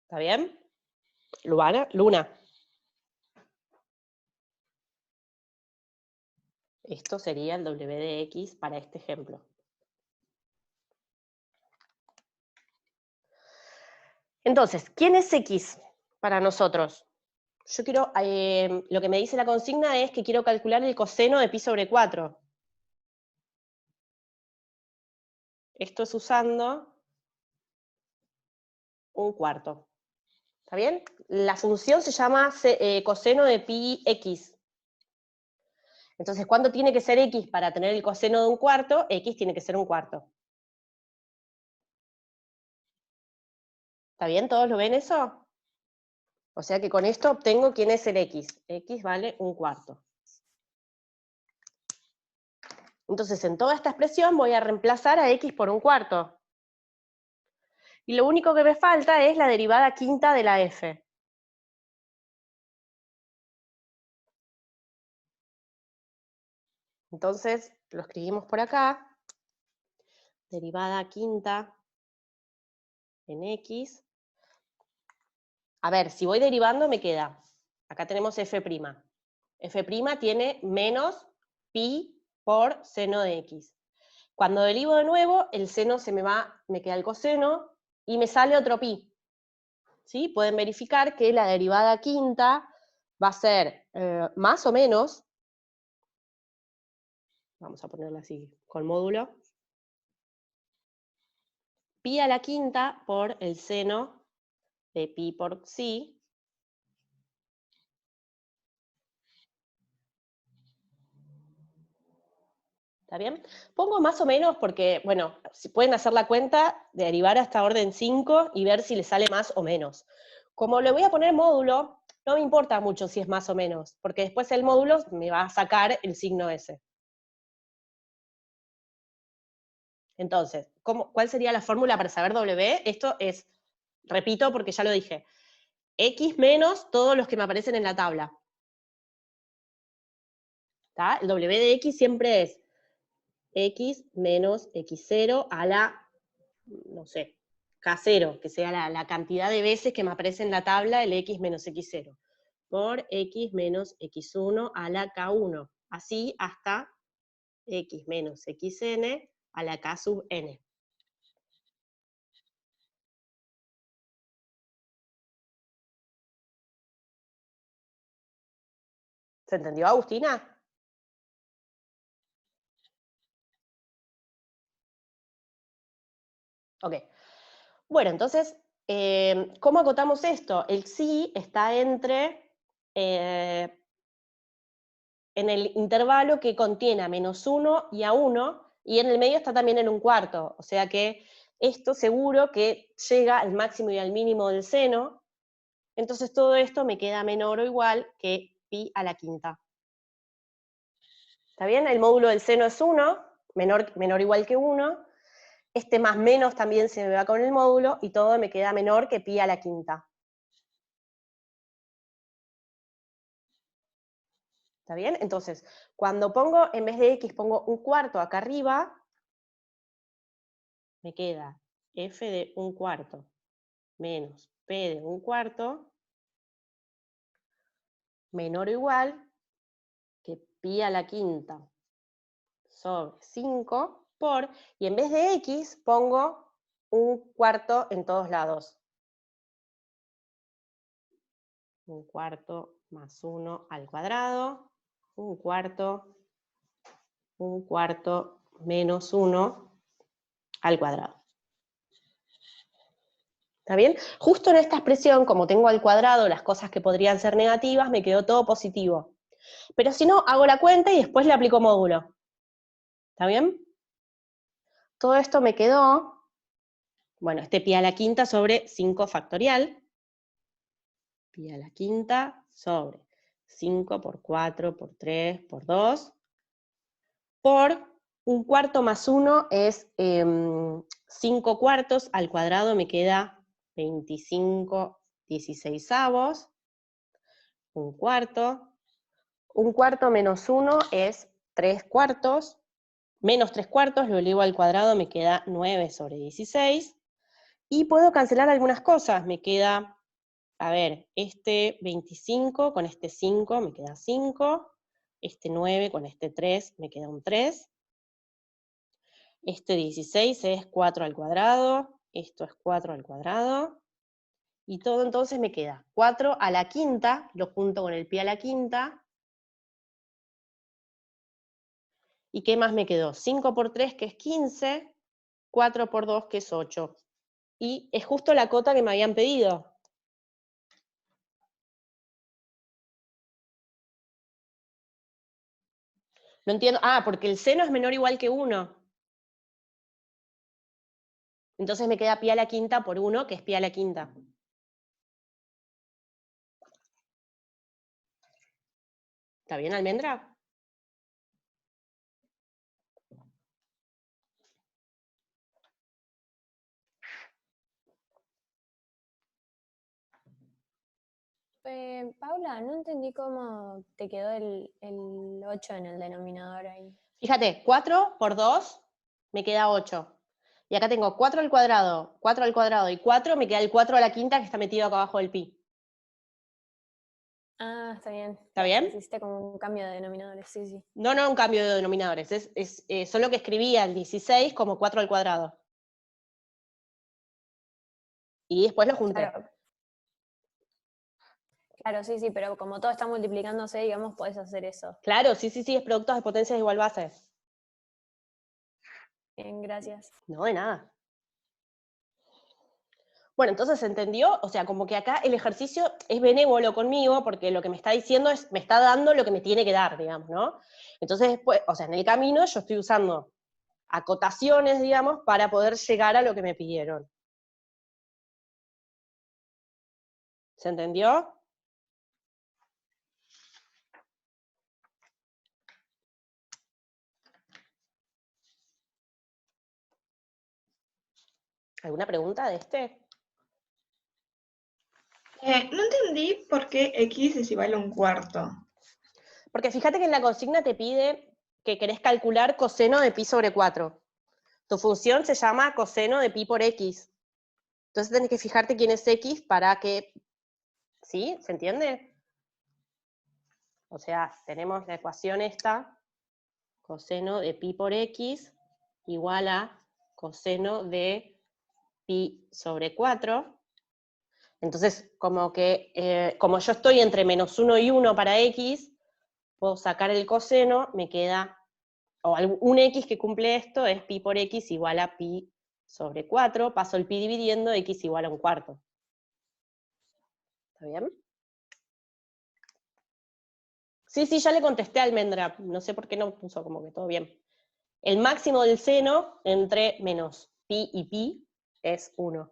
¿Está bien? Luna. Esto sería el W de X para este ejemplo. Entonces, ¿quién es X para nosotros? Yo quiero, lo que me dice la consigna es que quiero calcular el coseno de pi sobre 4. Esto es usando un cuarto. ¿Está bien? La función se llama coseno de pi x. Entonces, ¿cuánto tiene que ser x para tener el coseno de un cuarto? X tiene que ser un cuarto. ¿Está bien? ¿Todos lo ven eso? O sea que con esto obtengo quién es el x. X vale un cuarto. Entonces, en toda esta expresión voy a reemplazar a x por un cuarto. Y lo único que me falta es la derivada quinta de la f. Entonces, lo escribimos por acá. Derivada quinta en x. A ver, si voy derivando me queda. Acá tenemos f'. F' tiene menos pi por seno de x. Cuando derivo de nuevo, el seno se me va, me queda el coseno, y me sale otro pi. ¿Sí? Pueden verificar que la derivada quinta va a ser más o menos, vamos a ponerla así con módulo, pi a la quinta por el seno de pi por psi, ¿está bien? Pongo más o menos porque, bueno, si pueden hacer la cuenta, derivar hasta orden 5 y ver si le sale más o menos. Como le voy a poner módulo, no me importa mucho si es más o menos, porque después el módulo me va a sacar el signo ese. Entonces, ¿cuál sería la fórmula para saber W? Esto es, repito porque ya lo dije, X menos todos los que me aparecen en la tabla. ¿Está? El W de X siempre es X menos X0 a la, no sé, K0, que sea la cantidad de veces que me aparece en la tabla el X menos X0, por X menos X1 a la K1, así hasta X menos Xn a la K sub n. ¿Se entendió, Agustina? Ok. Bueno, entonces, ¿cómo acotamos esto? El psi está entre, en el intervalo que contiene a -1 y a 1, y en el medio está también en un cuarto. O sea que esto seguro que llega al máximo y al mínimo del seno, entonces todo esto me queda menor o igual que pi a la quinta. ¿Está bien? El módulo del seno es 1, menor o igual que 1, este más menos también se me va con el módulo, y todo me queda menor que pi a la quinta. ¿Está bien? Entonces, cuando pongo, en vez de x, pongo un cuarto acá arriba, me queda f de un cuarto menos p de un cuarto menor o igual que pi a la quinta sobre 5 por, y en vez de x pongo un cuarto en todos lados. Un cuarto más 1 al cuadrado, un cuarto menos 1 al cuadrado. ¿Está bien? Justo en esta expresión, como tengo al cuadrado las cosas que podrían ser negativas, me quedó todo positivo. Pero si no, hago la cuenta y después le aplico módulo. ¿Está bien? Todo esto me quedó, bueno, este pi a la quinta sobre 5 factorial. Pi a la quinta sobre 5 por 4 por 3 por 2, por un cuarto más 1 es 5 cuartos, al cuadrado me queda 25 16avos, un cuarto menos 1 es 3 cuartos, menos 3 cuartos, lo elevo al cuadrado, me queda 9 sobre 16, y puedo cancelar algunas cosas, me queda A ver, este 25 con este 5 me queda 5, este 9 con este 3 me queda un 3, este 16 es 4 al cuadrado, esto es 4 al cuadrado, y todo entonces me queda 4 a la quinta, lo junto con el pi a la quinta, ¿y qué más me quedó? 5 por 3, que es 15, 4 por 2, que es 8. Y es justo la cota que me habían pedido. No entiendo. Ah, porque el seno es menor o igual que 1. Entonces me queda pi a la quinta por 1, que es pi a la quinta. ¿Está bien, Almendra? Paula, no entendí cómo te quedó el 8 en el denominador ahí. Fíjate, 4 por 2 me queda 8. Y acá tengo 4 al cuadrado y 4, me queda el 4 a la quinta que está metido acá abajo del pi. Ah, está bien. ¿Está bien? Hiciste como un cambio de denominadores, sí, sí. No, un cambio de denominadores. Solo que escribía el 16 como 4 al cuadrado. Y después lo junté. Claro, sí, sí, pero como todo está multiplicándose, digamos, podés hacer eso. Claro, sí, es productos de potencias de igual base. Bien, gracias. No, de nada. Bueno, entonces, ¿entendió? O sea, como que acá el ejercicio es benévolo conmigo, porque lo que me está diciendo es, me está dando lo que me tiene que dar, digamos, ¿no? Entonces, después, o sea, en el camino yo estoy usando acotaciones, digamos, para poder llegar a lo que me pidieron. ¿Se entendió? ¿Alguna pregunta de este? No entendí por qué x es igual a un cuarto. Porque fíjate que en la consigna te pide que querés calcular coseno de pi sobre 4. Tu función se llama coseno de pi por x. Entonces tenés que fijarte quién es x para que... ¿Sí? ¿Se entiende? O sea, tenemos la ecuación esta, coseno de pi por x igual a coseno de pi sobre 4. Entonces, como yo estoy entre menos 1 y 1 para x, puedo sacar el coseno, me queda, o un x que cumple esto es pi por x igual a pi sobre 4, paso el pi dividiendo, x igual a un cuarto. ¿Está bien? Sí, ya le contesté a Almendra, no sé por qué no puso como que todo bien. El máximo del seno entre menos pi y pi es 1.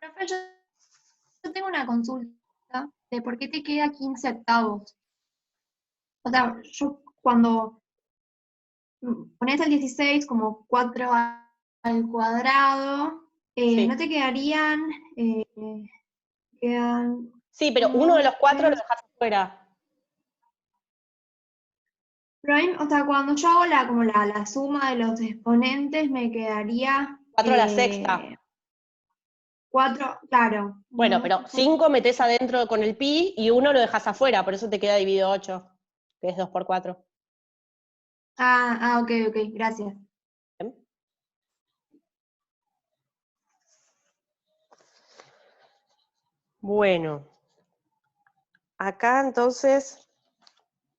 Profe, yo tengo una consulta de por qué te queda 15 octavos. O sea, yo cuando pones el 16 como 4 al cuadrado, Sí. ¿no te quedarían? Quedan Sí, pero uno de los 4 lo 3. dejas afuera. Pero o sea, cuando yo hago como la suma de los exponentes, me quedaría 4 a la sexta. 4, claro. Bueno, pero 5 metés adentro con el pi y 1 lo dejas afuera, por eso te queda dividido 8, que es 2 por 4. Ok, gracias. ¿Bien? Bueno, acá entonces,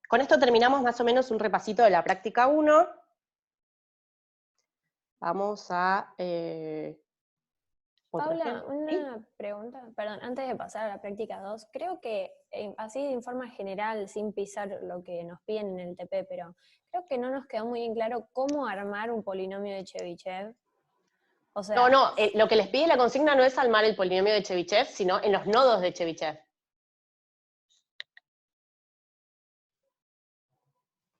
con esto terminamos más o menos un repasito de la práctica 1. Vamos a... Paula, ¿Sí? una pregunta, perdón, antes de pasar a la práctica 2, creo que así de forma general, sin pisar lo que nos piden en el TP, pero creo que no nos quedó muy en claro cómo armar un polinomio de Chebyshev. O sea, No, lo que les pide la consigna no es armar el polinomio de Chebyshev, sino en los nodos de Chebyshev.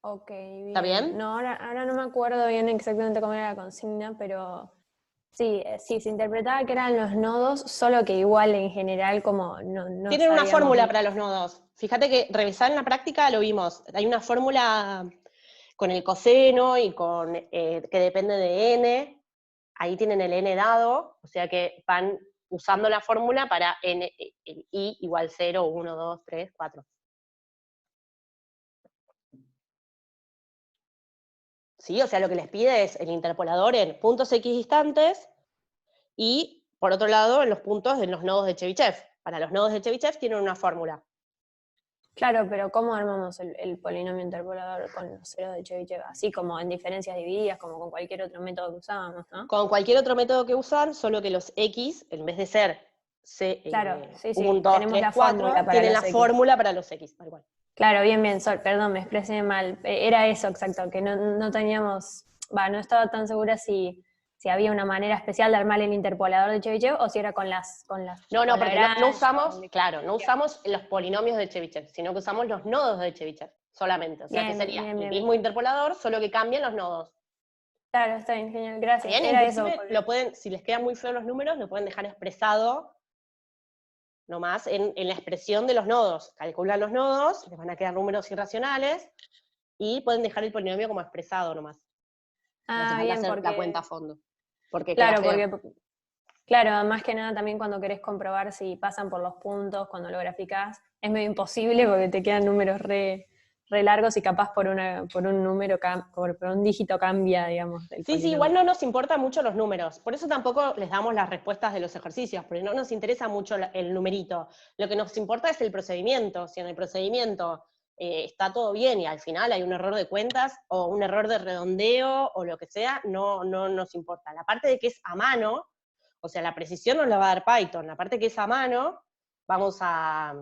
ok, bien. ¿Está bien? No, ahora no me acuerdo bien exactamente cómo era la consigna, pero sí, se interpretaba que eran los nodos, solo que igual en general como no Tienen una sabíamos fórmula para los nodos. Fíjate que revisar en la práctica lo vimos. Hay una fórmula con el coseno y que depende de n. Ahí tienen el n dado, o sea que van usando la fórmula para n, el i igual 0, 1, 2, 3, 4. ¿Sí? O sea, lo que les pide es el interpolador en puntos equidistantes y, por otro lado, en los puntos de los nodos de Chebyshev. Para los nodos de Chebyshev tienen una fórmula. Claro, pero ¿cómo armamos el polinomio interpolador con los ceros de Chebyshev? Así como en diferencias divididas, como con cualquier otro método que usábamos, ¿no? Con cualquier otro método que usar, solo que los x, en vez de ser Claro, sí, 1, 2, tenemos 3, la 4, fórmula para tienen la los X. fórmula para los x, tal cual. Claro, bien, bien, perdón, me expresé mal. Era eso, exacto, que no teníamos, no estaba tan segura si había una manera especial de armar el interpolador de Chebyshev o si era con las No, con porque Lagrange, no usamos, con- claro, no usamos los polinomios de Chebyshev, sino que usamos los nodos de Chebyshev solamente. O sea, que Bien, sería bien, el bien. mismo interpolador, solo que cambian los nodos. Claro, está bien, genial, ¿Está gracias. bien? Era eso. Inclusive porque- lo pueden, si les quedan muy feos los números, lo pueden dejar expresado nomás en la expresión de los nodos. Calculan los nodos, les van a quedar números irracionales, y pueden dejar el polinomio como expresado nomás. No hace falta bien, hacer la cuenta a porque, fondo. Porque queda claro, feo. porque, claro, más que nada también cuando querés comprobar si pasan por los puntos, cuando lo graficás, es medio imposible porque te quedan números re largos y capaz por un número, por un dígito cambia, digamos, el Sí, sí, polinomio. igual no nos importan mucho los números. Por eso tampoco les damos las respuestas de los ejercicios, porque no nos interesa mucho el numerito. Lo que nos importa es el procedimiento. Si en el procedimiento está todo bien y al final hay un error de cuentas o un error de redondeo o lo que sea, no nos importa. La parte de que es a mano, o sea, la precisión nos la va a dar Python. La parte que es a mano, vamos a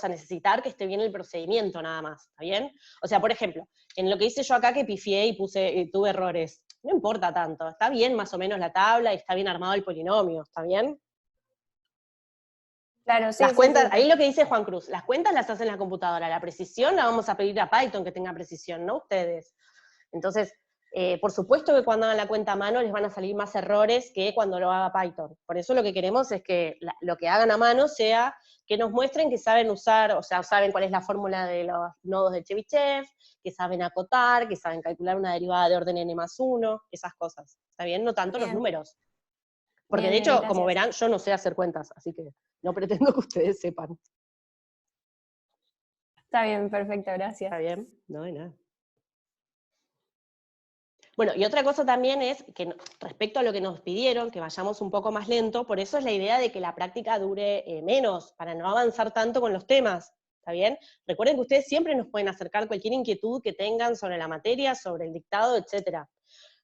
necesitar que esté bien el procedimiento nada más, ¿está bien? O sea, por ejemplo, en lo que hice yo acá que pifié y tuve errores, no importa tanto, está bien más o menos la tabla y está bien armado el polinomio, ¿está bien? Claro, sí, Las sí, cuentas, sí. ahí lo que dice Juan Cruz, las cuentas las hace en la computadora, la precisión la vamos a pedir a Python que tenga precisión, no ustedes. Entonces, por supuesto que cuando hagan la cuenta a mano les van a salir más errores que cuando lo haga Python. Por eso lo que queremos es que lo que hagan a mano sea que nos muestren que saben usar, o sea, saben cuál es la fórmula de los nodos de Chebyshev, que saben acotar, que saben calcular una derivada de orden n+1, esas cosas. ¿Está bien? No tanto los Bien. números. Porque Bien, de bien, hecho, como gracias. verán, yo no sé hacer cuentas, así que no pretendo que ustedes sepan. Está bien, perfecto, gracias. ¿Está bien? No hay nada. Bueno, y otra cosa también es que respecto a lo que nos pidieron, que vayamos un poco más lento, por eso es la idea de que la práctica dure menos, para no avanzar tanto con los temas, ¿está bien? Recuerden que ustedes siempre nos pueden acercar cualquier inquietud que tengan sobre la materia, sobre el dictado, etc.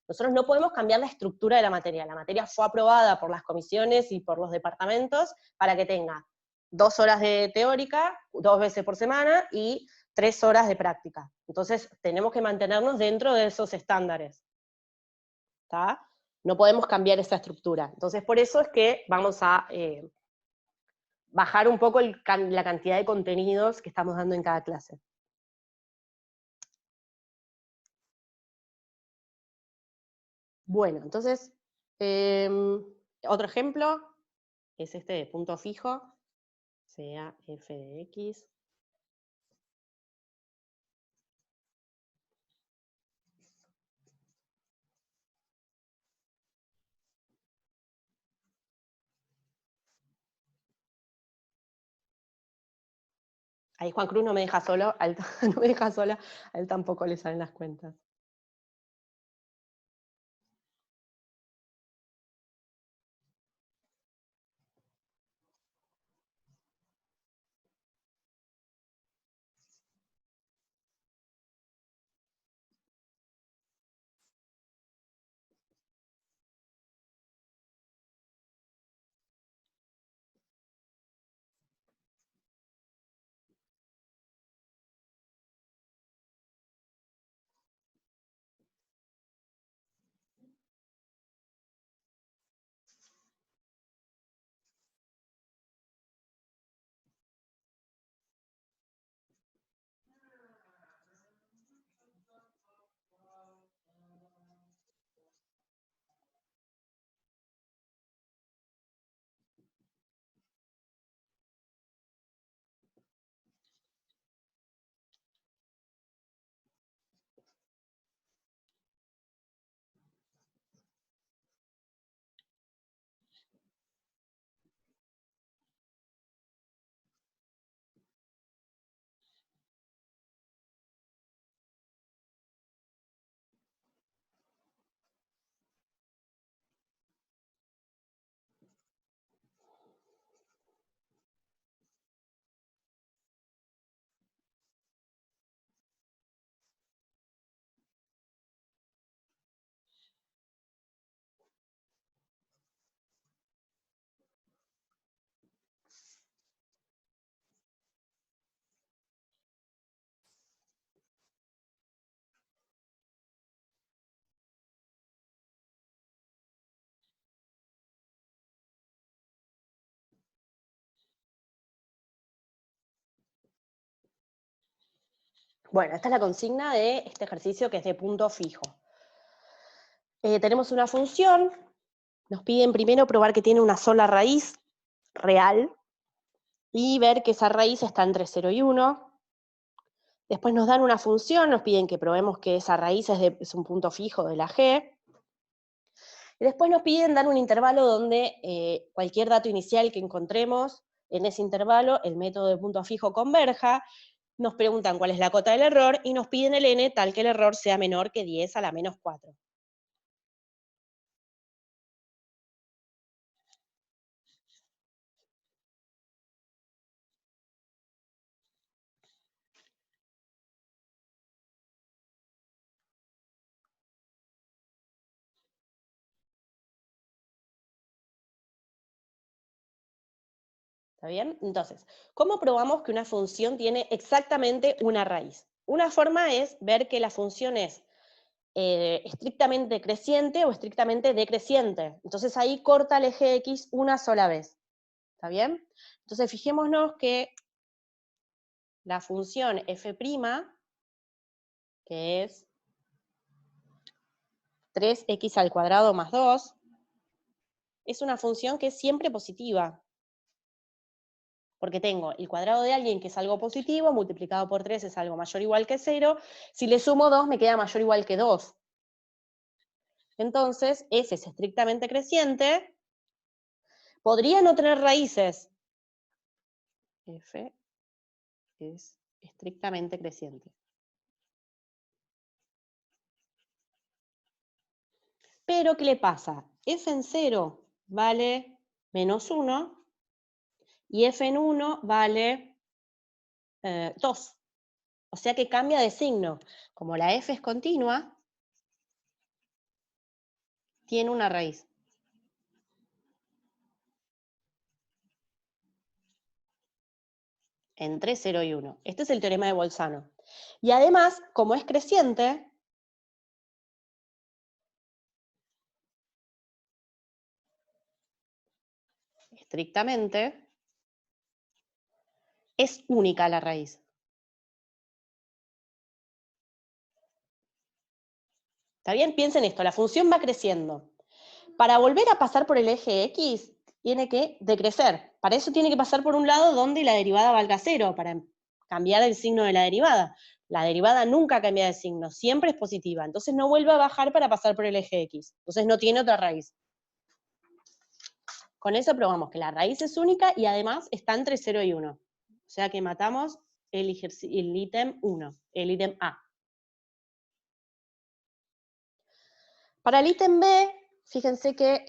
Nosotros no podemos cambiar la estructura de la materia fue aprobada por las comisiones y por los departamentos para que tenga 2 horas de teórica, 2 veces por semana, y 3 horas de práctica. Entonces, tenemos que mantenernos dentro de esos estándares. ¿Está? No podemos cambiar esa estructura. Entonces, por eso es que vamos a bajar un poco la cantidad de contenidos que estamos dando en cada clase. Bueno, entonces, otro ejemplo es este de punto fijo, sea f de x. Ahí Juan Cruz no me deja solo, a él, no me deja sola, a él tampoco le salen las cuentas. Bueno, esta es la consigna de este ejercicio que es de punto fijo. Tenemos una función, nos piden primero probar que tiene una sola raíz real, y ver que esa raíz está entre 0 y 1. Después nos dan una función, nos piden que probemos que esa raíz es un punto fijo de la G. Y después nos piden dar un intervalo donde cualquier dato inicial que encontremos en ese intervalo, el método de punto fijo converja. Nos preguntan cuál es la cota del error y nos piden el n tal que el error sea menor que 10 a la menos 4. ¿Está bien? Entonces, ¿cómo probamos que una función tiene exactamente una raíz? Una forma es ver que la función es estrictamente creciente o estrictamente decreciente. Entonces ahí corta el eje X una sola vez. ¿Está bien? Entonces fijémonos que la función f', que es 3x al cuadrado más 2, es una función que es siempre positiva. Porque tengo el cuadrado de alguien que es algo positivo, multiplicado por 3 es algo mayor o igual que 0, si le sumo 2 me queda mayor o igual que 2. Entonces, f es estrictamente creciente, podría no tener raíces. F es estrictamente creciente. Pero, ¿qué le pasa? F en 0 vale menos 1, y f en 1 vale 2. O sea que cambia de signo. Como la f es continua, tiene una raíz. Entre 0 y 1. Este es el teorema de Bolzano. Y además, como es creciente, estrictamente, es única la raíz. ¿Está bien? Piensen esto, la función va creciendo. Para volver a pasar por el eje X, tiene que decrecer. Para eso tiene que pasar por un lado donde la derivada valga 0, para cambiar el signo de la derivada. La derivada nunca cambia de signo, siempre es positiva. Entonces no vuelve a bajar para pasar por el eje X. Entonces no tiene otra raíz. Con eso probamos que la raíz es única y además está entre 0 y 1. O sea que matamos el ítem 1, el ítem A. Para el ítem B, fíjense que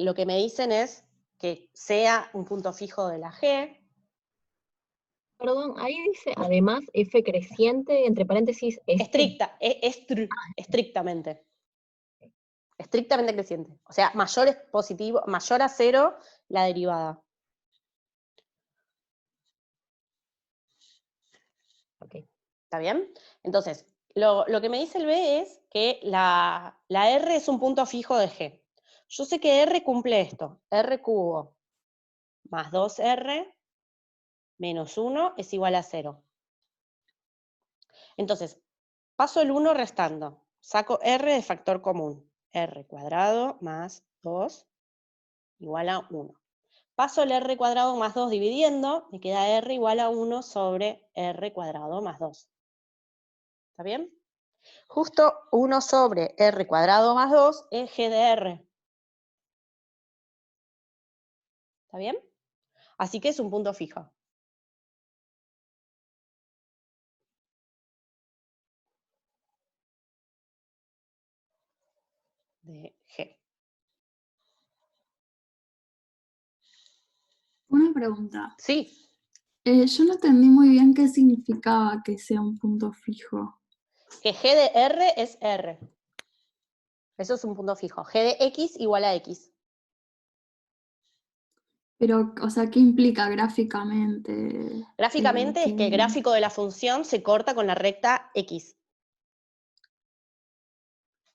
lo que me dicen es que sea un punto fijo de la G. Perdón, ahí dice, además, f creciente, entre paréntesis, Estrictamente. Estrictamente creciente. O sea, mayor es positivo, mayor a 0 la derivada. Ok. ¿Está bien? Entonces, lo que me dice el B es que la R es un punto fijo de G. Yo sé que R cumple esto. R cubo más 2R menos 1 es igual a 0. Entonces, paso el 1 restando. Saco R de factor común. R cuadrado más 2 igual a 1. Paso el R cuadrado más 2 dividiendo, me queda R igual a 1 sobre R cuadrado más 2. ¿Está bien? Justo 1 sobre R cuadrado más 2 es G de R. ¿Está bien? Así que es un punto fijo. De G. Una pregunta. Sí. Yo no entendí muy bien qué significaba que sea un punto fijo. Que G de R es R. Eso es un punto fijo. G de X igual a X. Pero, o sea, ¿qué implica gráficamente? Gráficamente es que el gráfico de la función se corta con la recta X.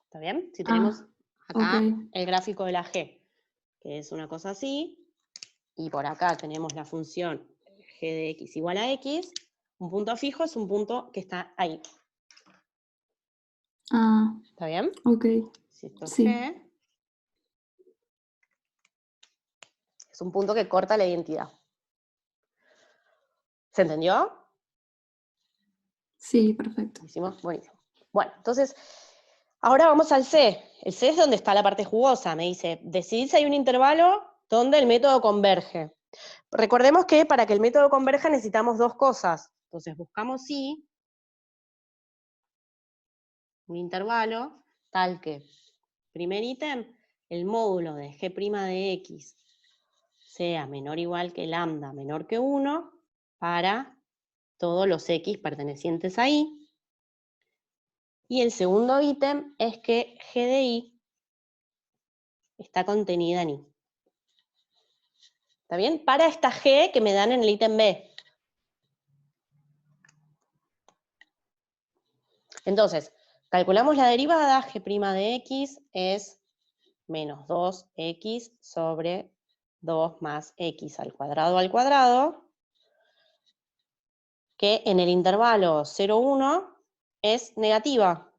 ¿Está bien? Si tenemos acá el gráfico de la G, que es una cosa así, y por acá tenemos la función G de X igual a X, Un punto fijo es un punto que está ahí. Ah, ¿Está bien? ok. Si esto es Sí. G, es un punto que corta la identidad. ¿Se entendió? Sí, perfecto. Hicimos, buenísimo. Bueno, entonces, ahora vamos al C. El C es donde está la parte jugosa. Me dice, decidir si hay un intervalo donde el método converge. Recordemos que para que el método converja necesitamos dos cosas. Entonces buscamos si un intervalo tal que, primer ítem, el módulo de G' de X sea menor o igual que lambda menor que 1 para todos los X pertenecientes ahí. Y el segundo ítem es que G de I está contenida en I. ¿Está bien? Para esta G que me dan en el ítem B. Entonces, calculamos la derivada, G' de X es menos 2X sobre 2 más X al cuadrado, que en el intervalo 0, 1 es negativa.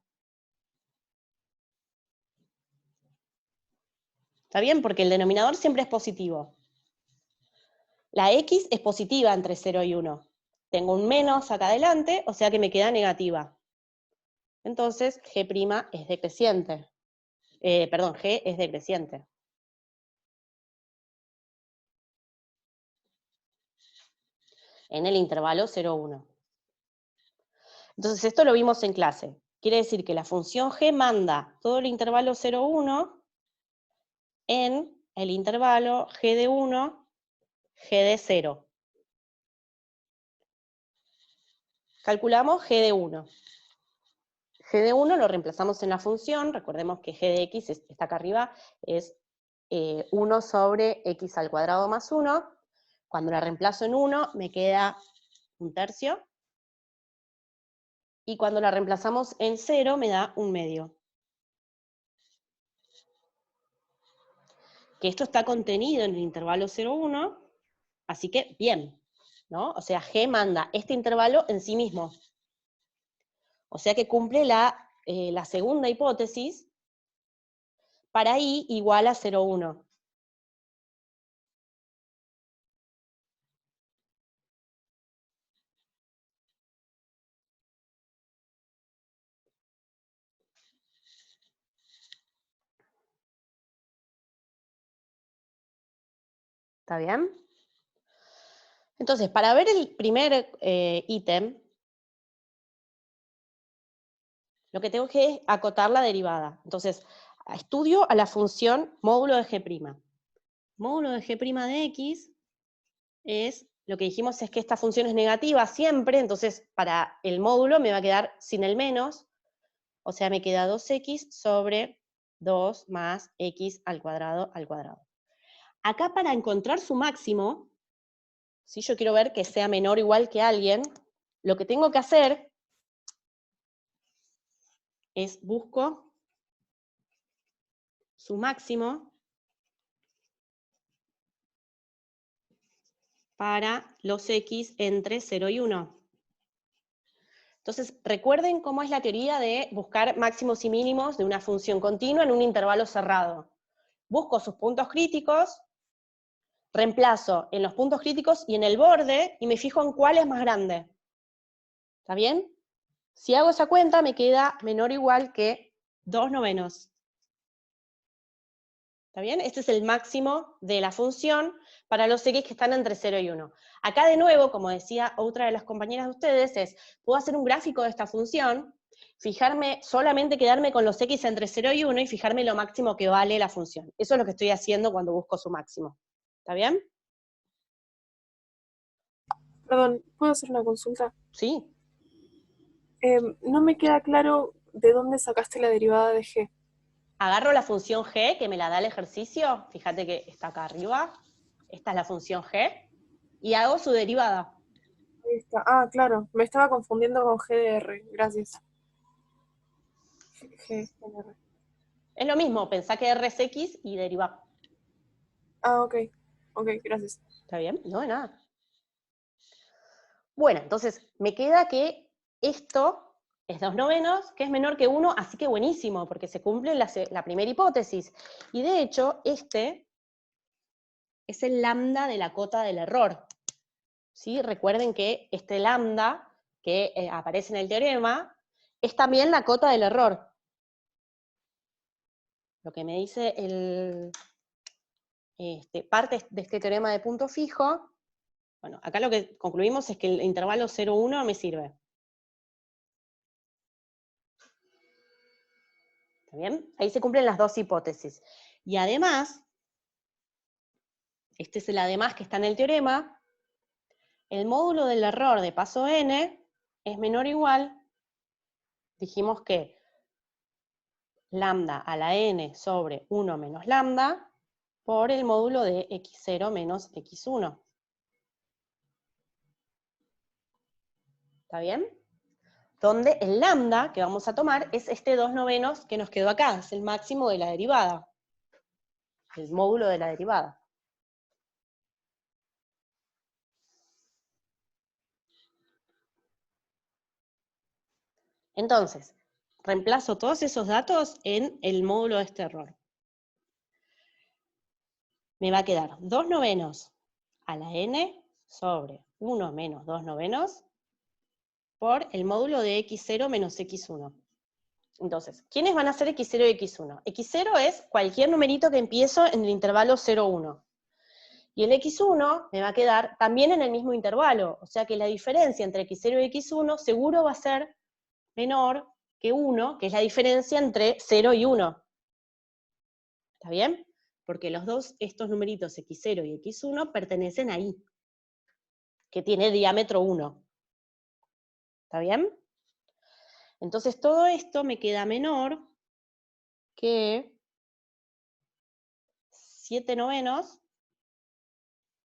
¿Está bien? Porque el denominador siempre es positivo. La X es positiva entre 0 y 1. Tengo un menos acá adelante, o sea que me queda negativa. Entonces, G' es decreciente. Perdón, G es decreciente. En el intervalo 0, 1. Entonces, esto lo vimos en clase. Quiere decir que la función G manda todo el intervalo 0, 1 en el intervalo G de 1, G de 0. Calculamos G de 1. G de 1 lo reemplazamos en la función, recordemos que G de X, está acá arriba, es 1 sobre X al cuadrado más 1. Cuando la reemplazo en 1, me queda 1/3. Y cuando la reemplazamos en 0, me da 1/2. Que esto está contenido en el intervalo 0, 1, así que bien, ¿no? O sea, G manda este intervalo en sí mismo. O sea que cumple la segunda hipótesis para I igual a 0, 1. ¿Está bien? Entonces, para ver el primer ítem, lo que tengo que es acotar la derivada. Entonces, estudio a la función módulo de G'. Módulo de G' de X es, lo que dijimos es que esta función es negativa siempre, entonces para el módulo me va a quedar sin el menos, o sea, me queda 2X sobre 2 más X al cuadrado al cuadrado. Acá para encontrar su máximo, si yo quiero ver que sea menor o igual que alguien, lo que tengo que hacer es busco su máximo para los X entre 0 y 1. Entonces, recuerden cómo es la teoría de buscar máximos y mínimos de una función continua en un intervalo cerrado. Busco sus puntos críticos, reemplazo en los puntos críticos y en el borde, y me fijo en cuál es más grande. ¿Está bien? Si hago esa cuenta, me queda menor o igual que 2/9. ¿Está bien? Este es el máximo de la función para los X que están entre 0 y 1. Acá de nuevo, como decía otra de las compañeras de ustedes, puedo hacer un gráfico de esta función, fijarme, solamente quedarme con los X entre 0 y 1 y fijarme lo máximo que vale la función. Eso es lo que estoy haciendo cuando busco su máximo. ¿Está bien? Perdón, ¿puedo hacer una consulta? Sí. No me queda claro de dónde sacaste la derivada de G. Agarro la función G que me la da el ejercicio, fíjate que está acá arriba, esta es la función G, y hago su derivada. Ahí está. Ah, claro, me estaba confundiendo con GDR, gracias. GDR. Es lo mismo, pensá que R es X y deriva. Ah, ok, gracias. ¿Está bien? No, de nada. Bueno, entonces me queda que esto es 2/9, que es menor que 1, así que buenísimo, porque se cumple la primera hipótesis. Y de hecho, este es el lambda de la cota del error. ¿Sí? Recuerden que este lambda que aparece en el teorema es también la cota del error. Lo que me dice parte de este teorema de punto fijo, bueno, acá lo que concluimos es que el intervalo 0,1 me sirve. ¿Está bien? Ahí se cumplen las dos hipótesis. Y además, este es el además que está en el teorema, el módulo del error de paso n es menor o igual, dijimos que lambda a la n sobre 1 menos lambda por el módulo de x0 menos x1. ¿Está bien? Donde el lambda que vamos a tomar es este 2/9 que nos quedó acá, es el máximo de la derivada, el módulo de la derivada. Entonces, reemplazo todos esos datos en el módulo de este error. Me va a quedar 2/9 a la n sobre 1 menos 2/9 por el módulo de x0 menos x1. Entonces, ¿quiénes van a ser x0 y x1? x0 es cualquier numerito que empiezo en el intervalo 0, 1. Y el x1 me va a quedar también en el mismo intervalo, o sea que la diferencia entre x0 y x1 seguro va a ser menor que 1, que es la diferencia entre 0 y 1. ¿Está bien? Porque estos numeritos x0 y x1 pertenecen ahí, que tiene diámetro 1. ¿Está bien? Entonces todo esto me queda menor que 7/9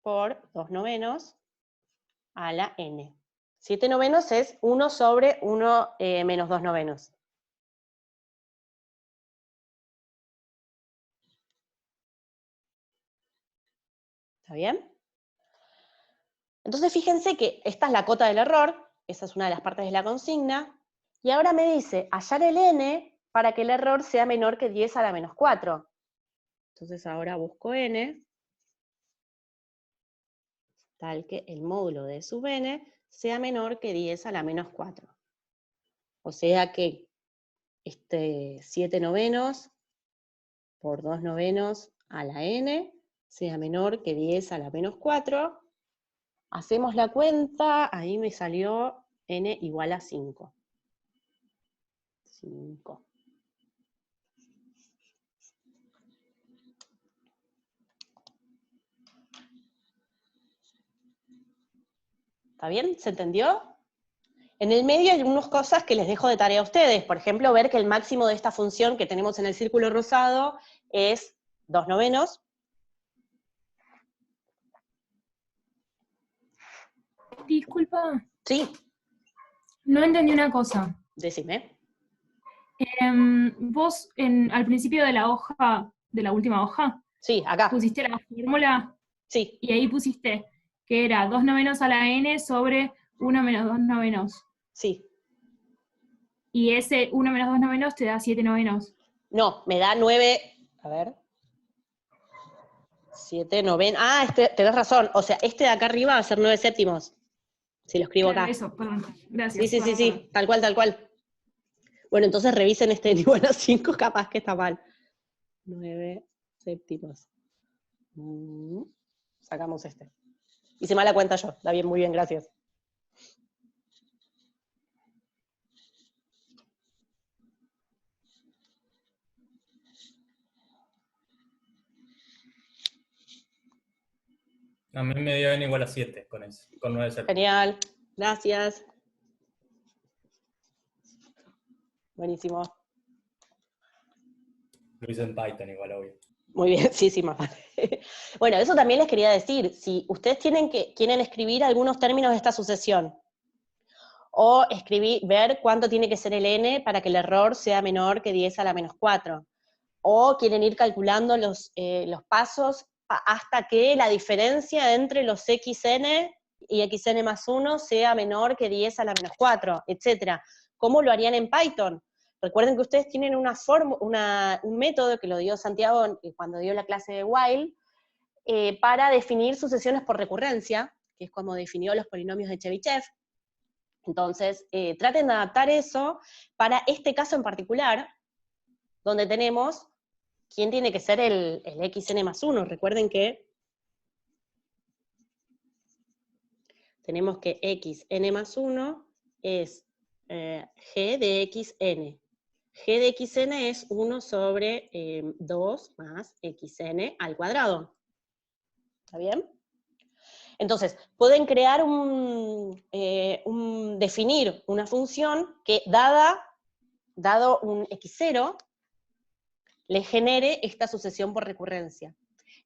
por 2/9 a la n. 7/9 es 1 sobre 1 menos 2/9. ¿Está bien? Entonces fíjense que esta es la cota del error, esa es una de las partes de la consigna, y ahora me dice hallar el n para que el error sea menor que 10 a la menos 4. Entonces ahora busco n, tal que el módulo de sub n sea menor que 10 a la menos 4. O sea que 7/9 por 2/9 a la n sea menor que 10 a la menos 4. Hacemos la cuenta, ahí me salió n igual a 5. 5. ¿Está bien? ¿Se entendió? En el medio hay algunas cosas que les dejo de tarea a ustedes. Por ejemplo, ver que el máximo de esta función que tenemos en el círculo rosado es 2/9. Disculpa, Sí, no entendí una cosa. decime. Vos al principio de la hoja, de la última hoja, Sí, acá. pusiste la fórmula Sí, y ahí pusiste que era 2/9 a la n sobre 1 menos 2/9. sí. Y ese 1 menos 2/9 te da 7/9. No, me da 9, a ver. 7/9. Ah, tenés razón. O sea, este de acá arriba va a ser 9/7. Si lo escribo Claro, acá. eso, perdón. Gracias. Sí. Tal cual, tal cual. Bueno, entonces revisen este igual a 5, capaz que está mal. 9/7. Sacamos este. Hice mala cuenta yo. Está bien, muy bien, gracias. A mí me dio n igual a 7 con 9/7. Genial, gracias. Buenísimo. Lo hice en Python igual, obvio. Muy bien, sí, más vale. Bueno, eso también les quería decir. Si ustedes quieren escribir algunos términos de esta sucesión, o ver cuánto tiene que ser el n para que el error sea menor que 10 a la menos 4, o quieren ir calculando los pasos hasta que la diferencia entre los xn y xn más 1 sea menor que 10 a la menos 4, etc. ¿Cómo lo harían en Python? Recuerden que ustedes tienen un método que lo dio Santiago cuando dio la clase de while, para definir sucesiones por recurrencia, que es como definió los polinomios de Chebyshev. Entonces, traten de adaptar eso para este caso en particular, donde tenemos quién tiene que ser el xn más 1. Recuerden que tenemos que xn más 1 es g de xn. G de xn es 1 sobre 2 más xn al cuadrado. ¿Está bien? Entonces, pueden crear definir una función que, dado un x0, le genere esta sucesión por recurrencia.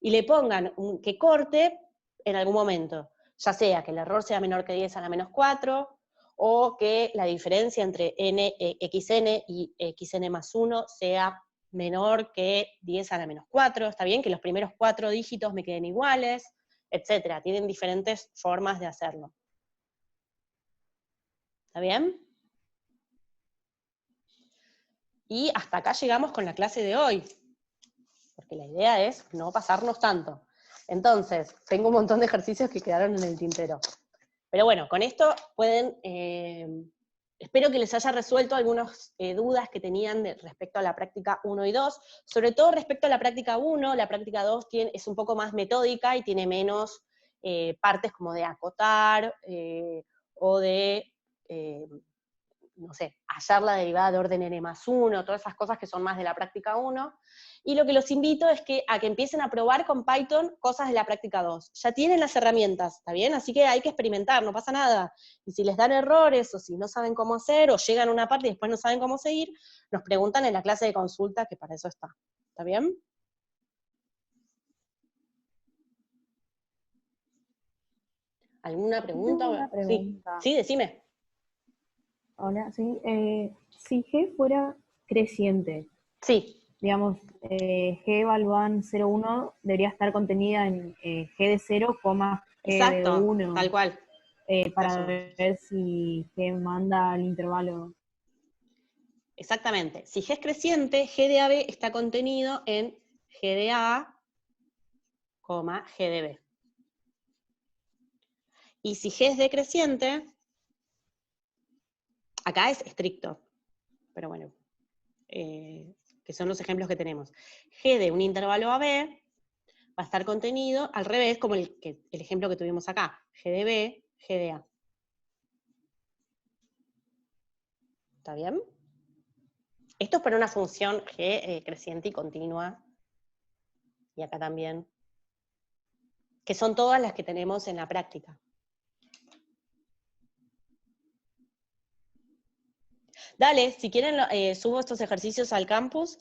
Y le pongan que corte en algún momento, ya sea que el error sea menor que 10 a la menos 4, o que la diferencia entre xn y xn más 1 sea menor que 10 a la menos 4, ¿está bien? Que los primeros 4 dígitos me queden iguales, etcétera. Tienen diferentes formas de hacerlo. ¿Está bien? Y hasta acá llegamos con la clase de hoy, porque la idea es no pasarnos tanto. Entonces, tengo un montón de ejercicios que quedaron en el tintero. Pero bueno, con esto pueden, espero que les haya resuelto algunas dudas que tenían respecto a la práctica 1 y 2, sobre todo respecto a la práctica 1, la práctica 2 es un poco más metódica y tiene menos partes como de acotar, o de, no sé, hallar la derivada de orden n más 1, todas esas cosas que son más de la práctica 1, y lo que los invito es a que empiecen a probar con Python cosas de la práctica 2. Ya tienen las herramientas, ¿está bien? Así que hay que experimentar, no pasa nada. Y si les dan errores, o si no saben cómo hacer, o llegan a una parte y después no saben cómo seguir, nos preguntan en la clase de consulta, que para eso está. ¿Está bien? ¿Alguna pregunta? Tengo una pregunta. Sí, decime. Hola, sí. Si G fuera creciente, sí, digamos, G evaluan 0,1 debería estar contenida en G de 0, G exacto, de 1. tal cual. Para ver si G manda al intervalo. Exactamente. Si G es creciente, G de AB está contenido en G de A, G de B. Y si G es decreciente, acá es estricto, pero bueno, que son los ejemplos que tenemos. G de un intervalo AB va a estar contenido al revés, como el ejemplo que tuvimos acá. G de B, G de A. ¿Está bien? Esto es para una función G creciente y continua. Y acá también. Que son todas las que tenemos en la práctica. Dale, si quieren subo estos ejercicios al campus,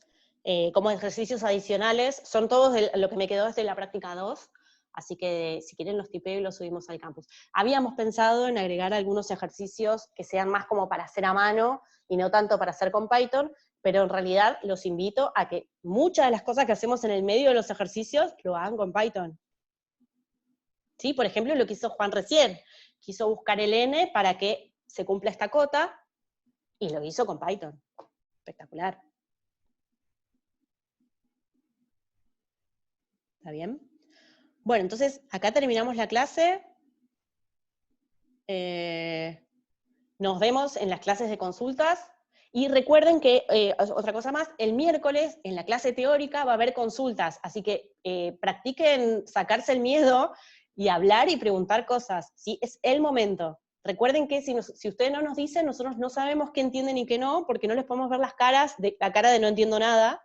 como ejercicios adicionales, son todos lo que me quedó desde la práctica 2, así que si quieren los tipeo y los subimos al campus. Habíamos pensado en agregar algunos ejercicios que sean más como para hacer a mano, y no tanto para hacer con Python, pero en realidad los invito a que muchas de las cosas que hacemos en el medio de los ejercicios lo hagan con Python. ¿Sí? Por ejemplo, lo que hizo Juan recién, quiso buscar el n para que se cumpla esta cota, y lo hizo con Python. Espectacular. ¿Está bien? Bueno, entonces, acá terminamos la clase. Nos vemos en las clases de consultas. Y recuerden que, otra cosa más, el miércoles, en la clase teórica, va a haber consultas. Así que practiquen sacarse el miedo y hablar y preguntar cosas. ¿Sí? Es el momento. Recuerden que si ustedes no nos dicen, nosotros no sabemos qué entienden y qué no, porque no les podemos ver la cara de no entiendo nada.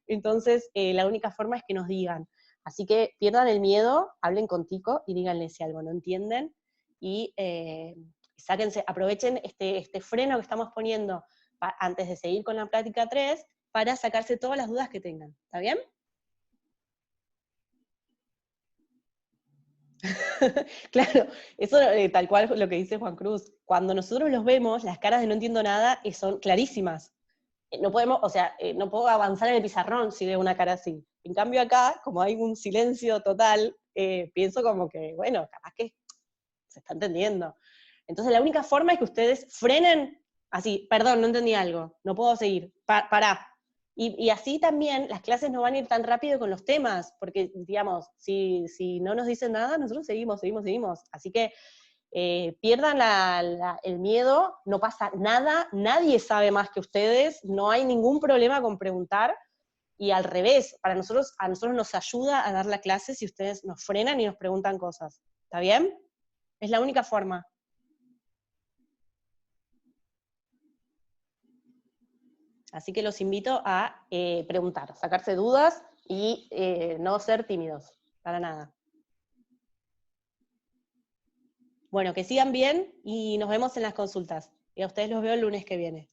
Entonces, la única forma es que nos digan. Así que pierdan el miedo, hablen con Tico y díganle si algo no entienden, y aprovechen este freno que estamos poniendo antes de seguir con la práctica 3, para sacarse todas las dudas que tengan. ¿Está bien? Claro, eso tal cual lo que dice Juan Cruz. Cuando nosotros los vemos, las caras de no entiendo nada son clarísimas. No podemos, no puedo avanzar en el pizarrón si veo una cara así. En cambio acá, como hay un silencio total, pienso como que, bueno, capaz que ¿Se está entendiendo? Entonces la única forma es que ustedes frenen, así, perdón, no entendí algo, no puedo seguir, pará. Y así también las clases no van a ir tan rápido con los temas, porque, digamos, si no nos dicen nada, nosotros seguimos. Así que pierdan el miedo, no pasa nada, nadie sabe más que ustedes, no hay ningún problema con preguntar, y al revés, a nosotros nos ayuda a dar la clase si ustedes nos frenan y nos preguntan cosas. ¿Está bien? Es la única forma. Así que los invito a preguntar, sacarse dudas y no ser tímidos, para nada. Bueno, que sigan bien y nos vemos en las consultas. Y a ustedes los veo el lunes que viene.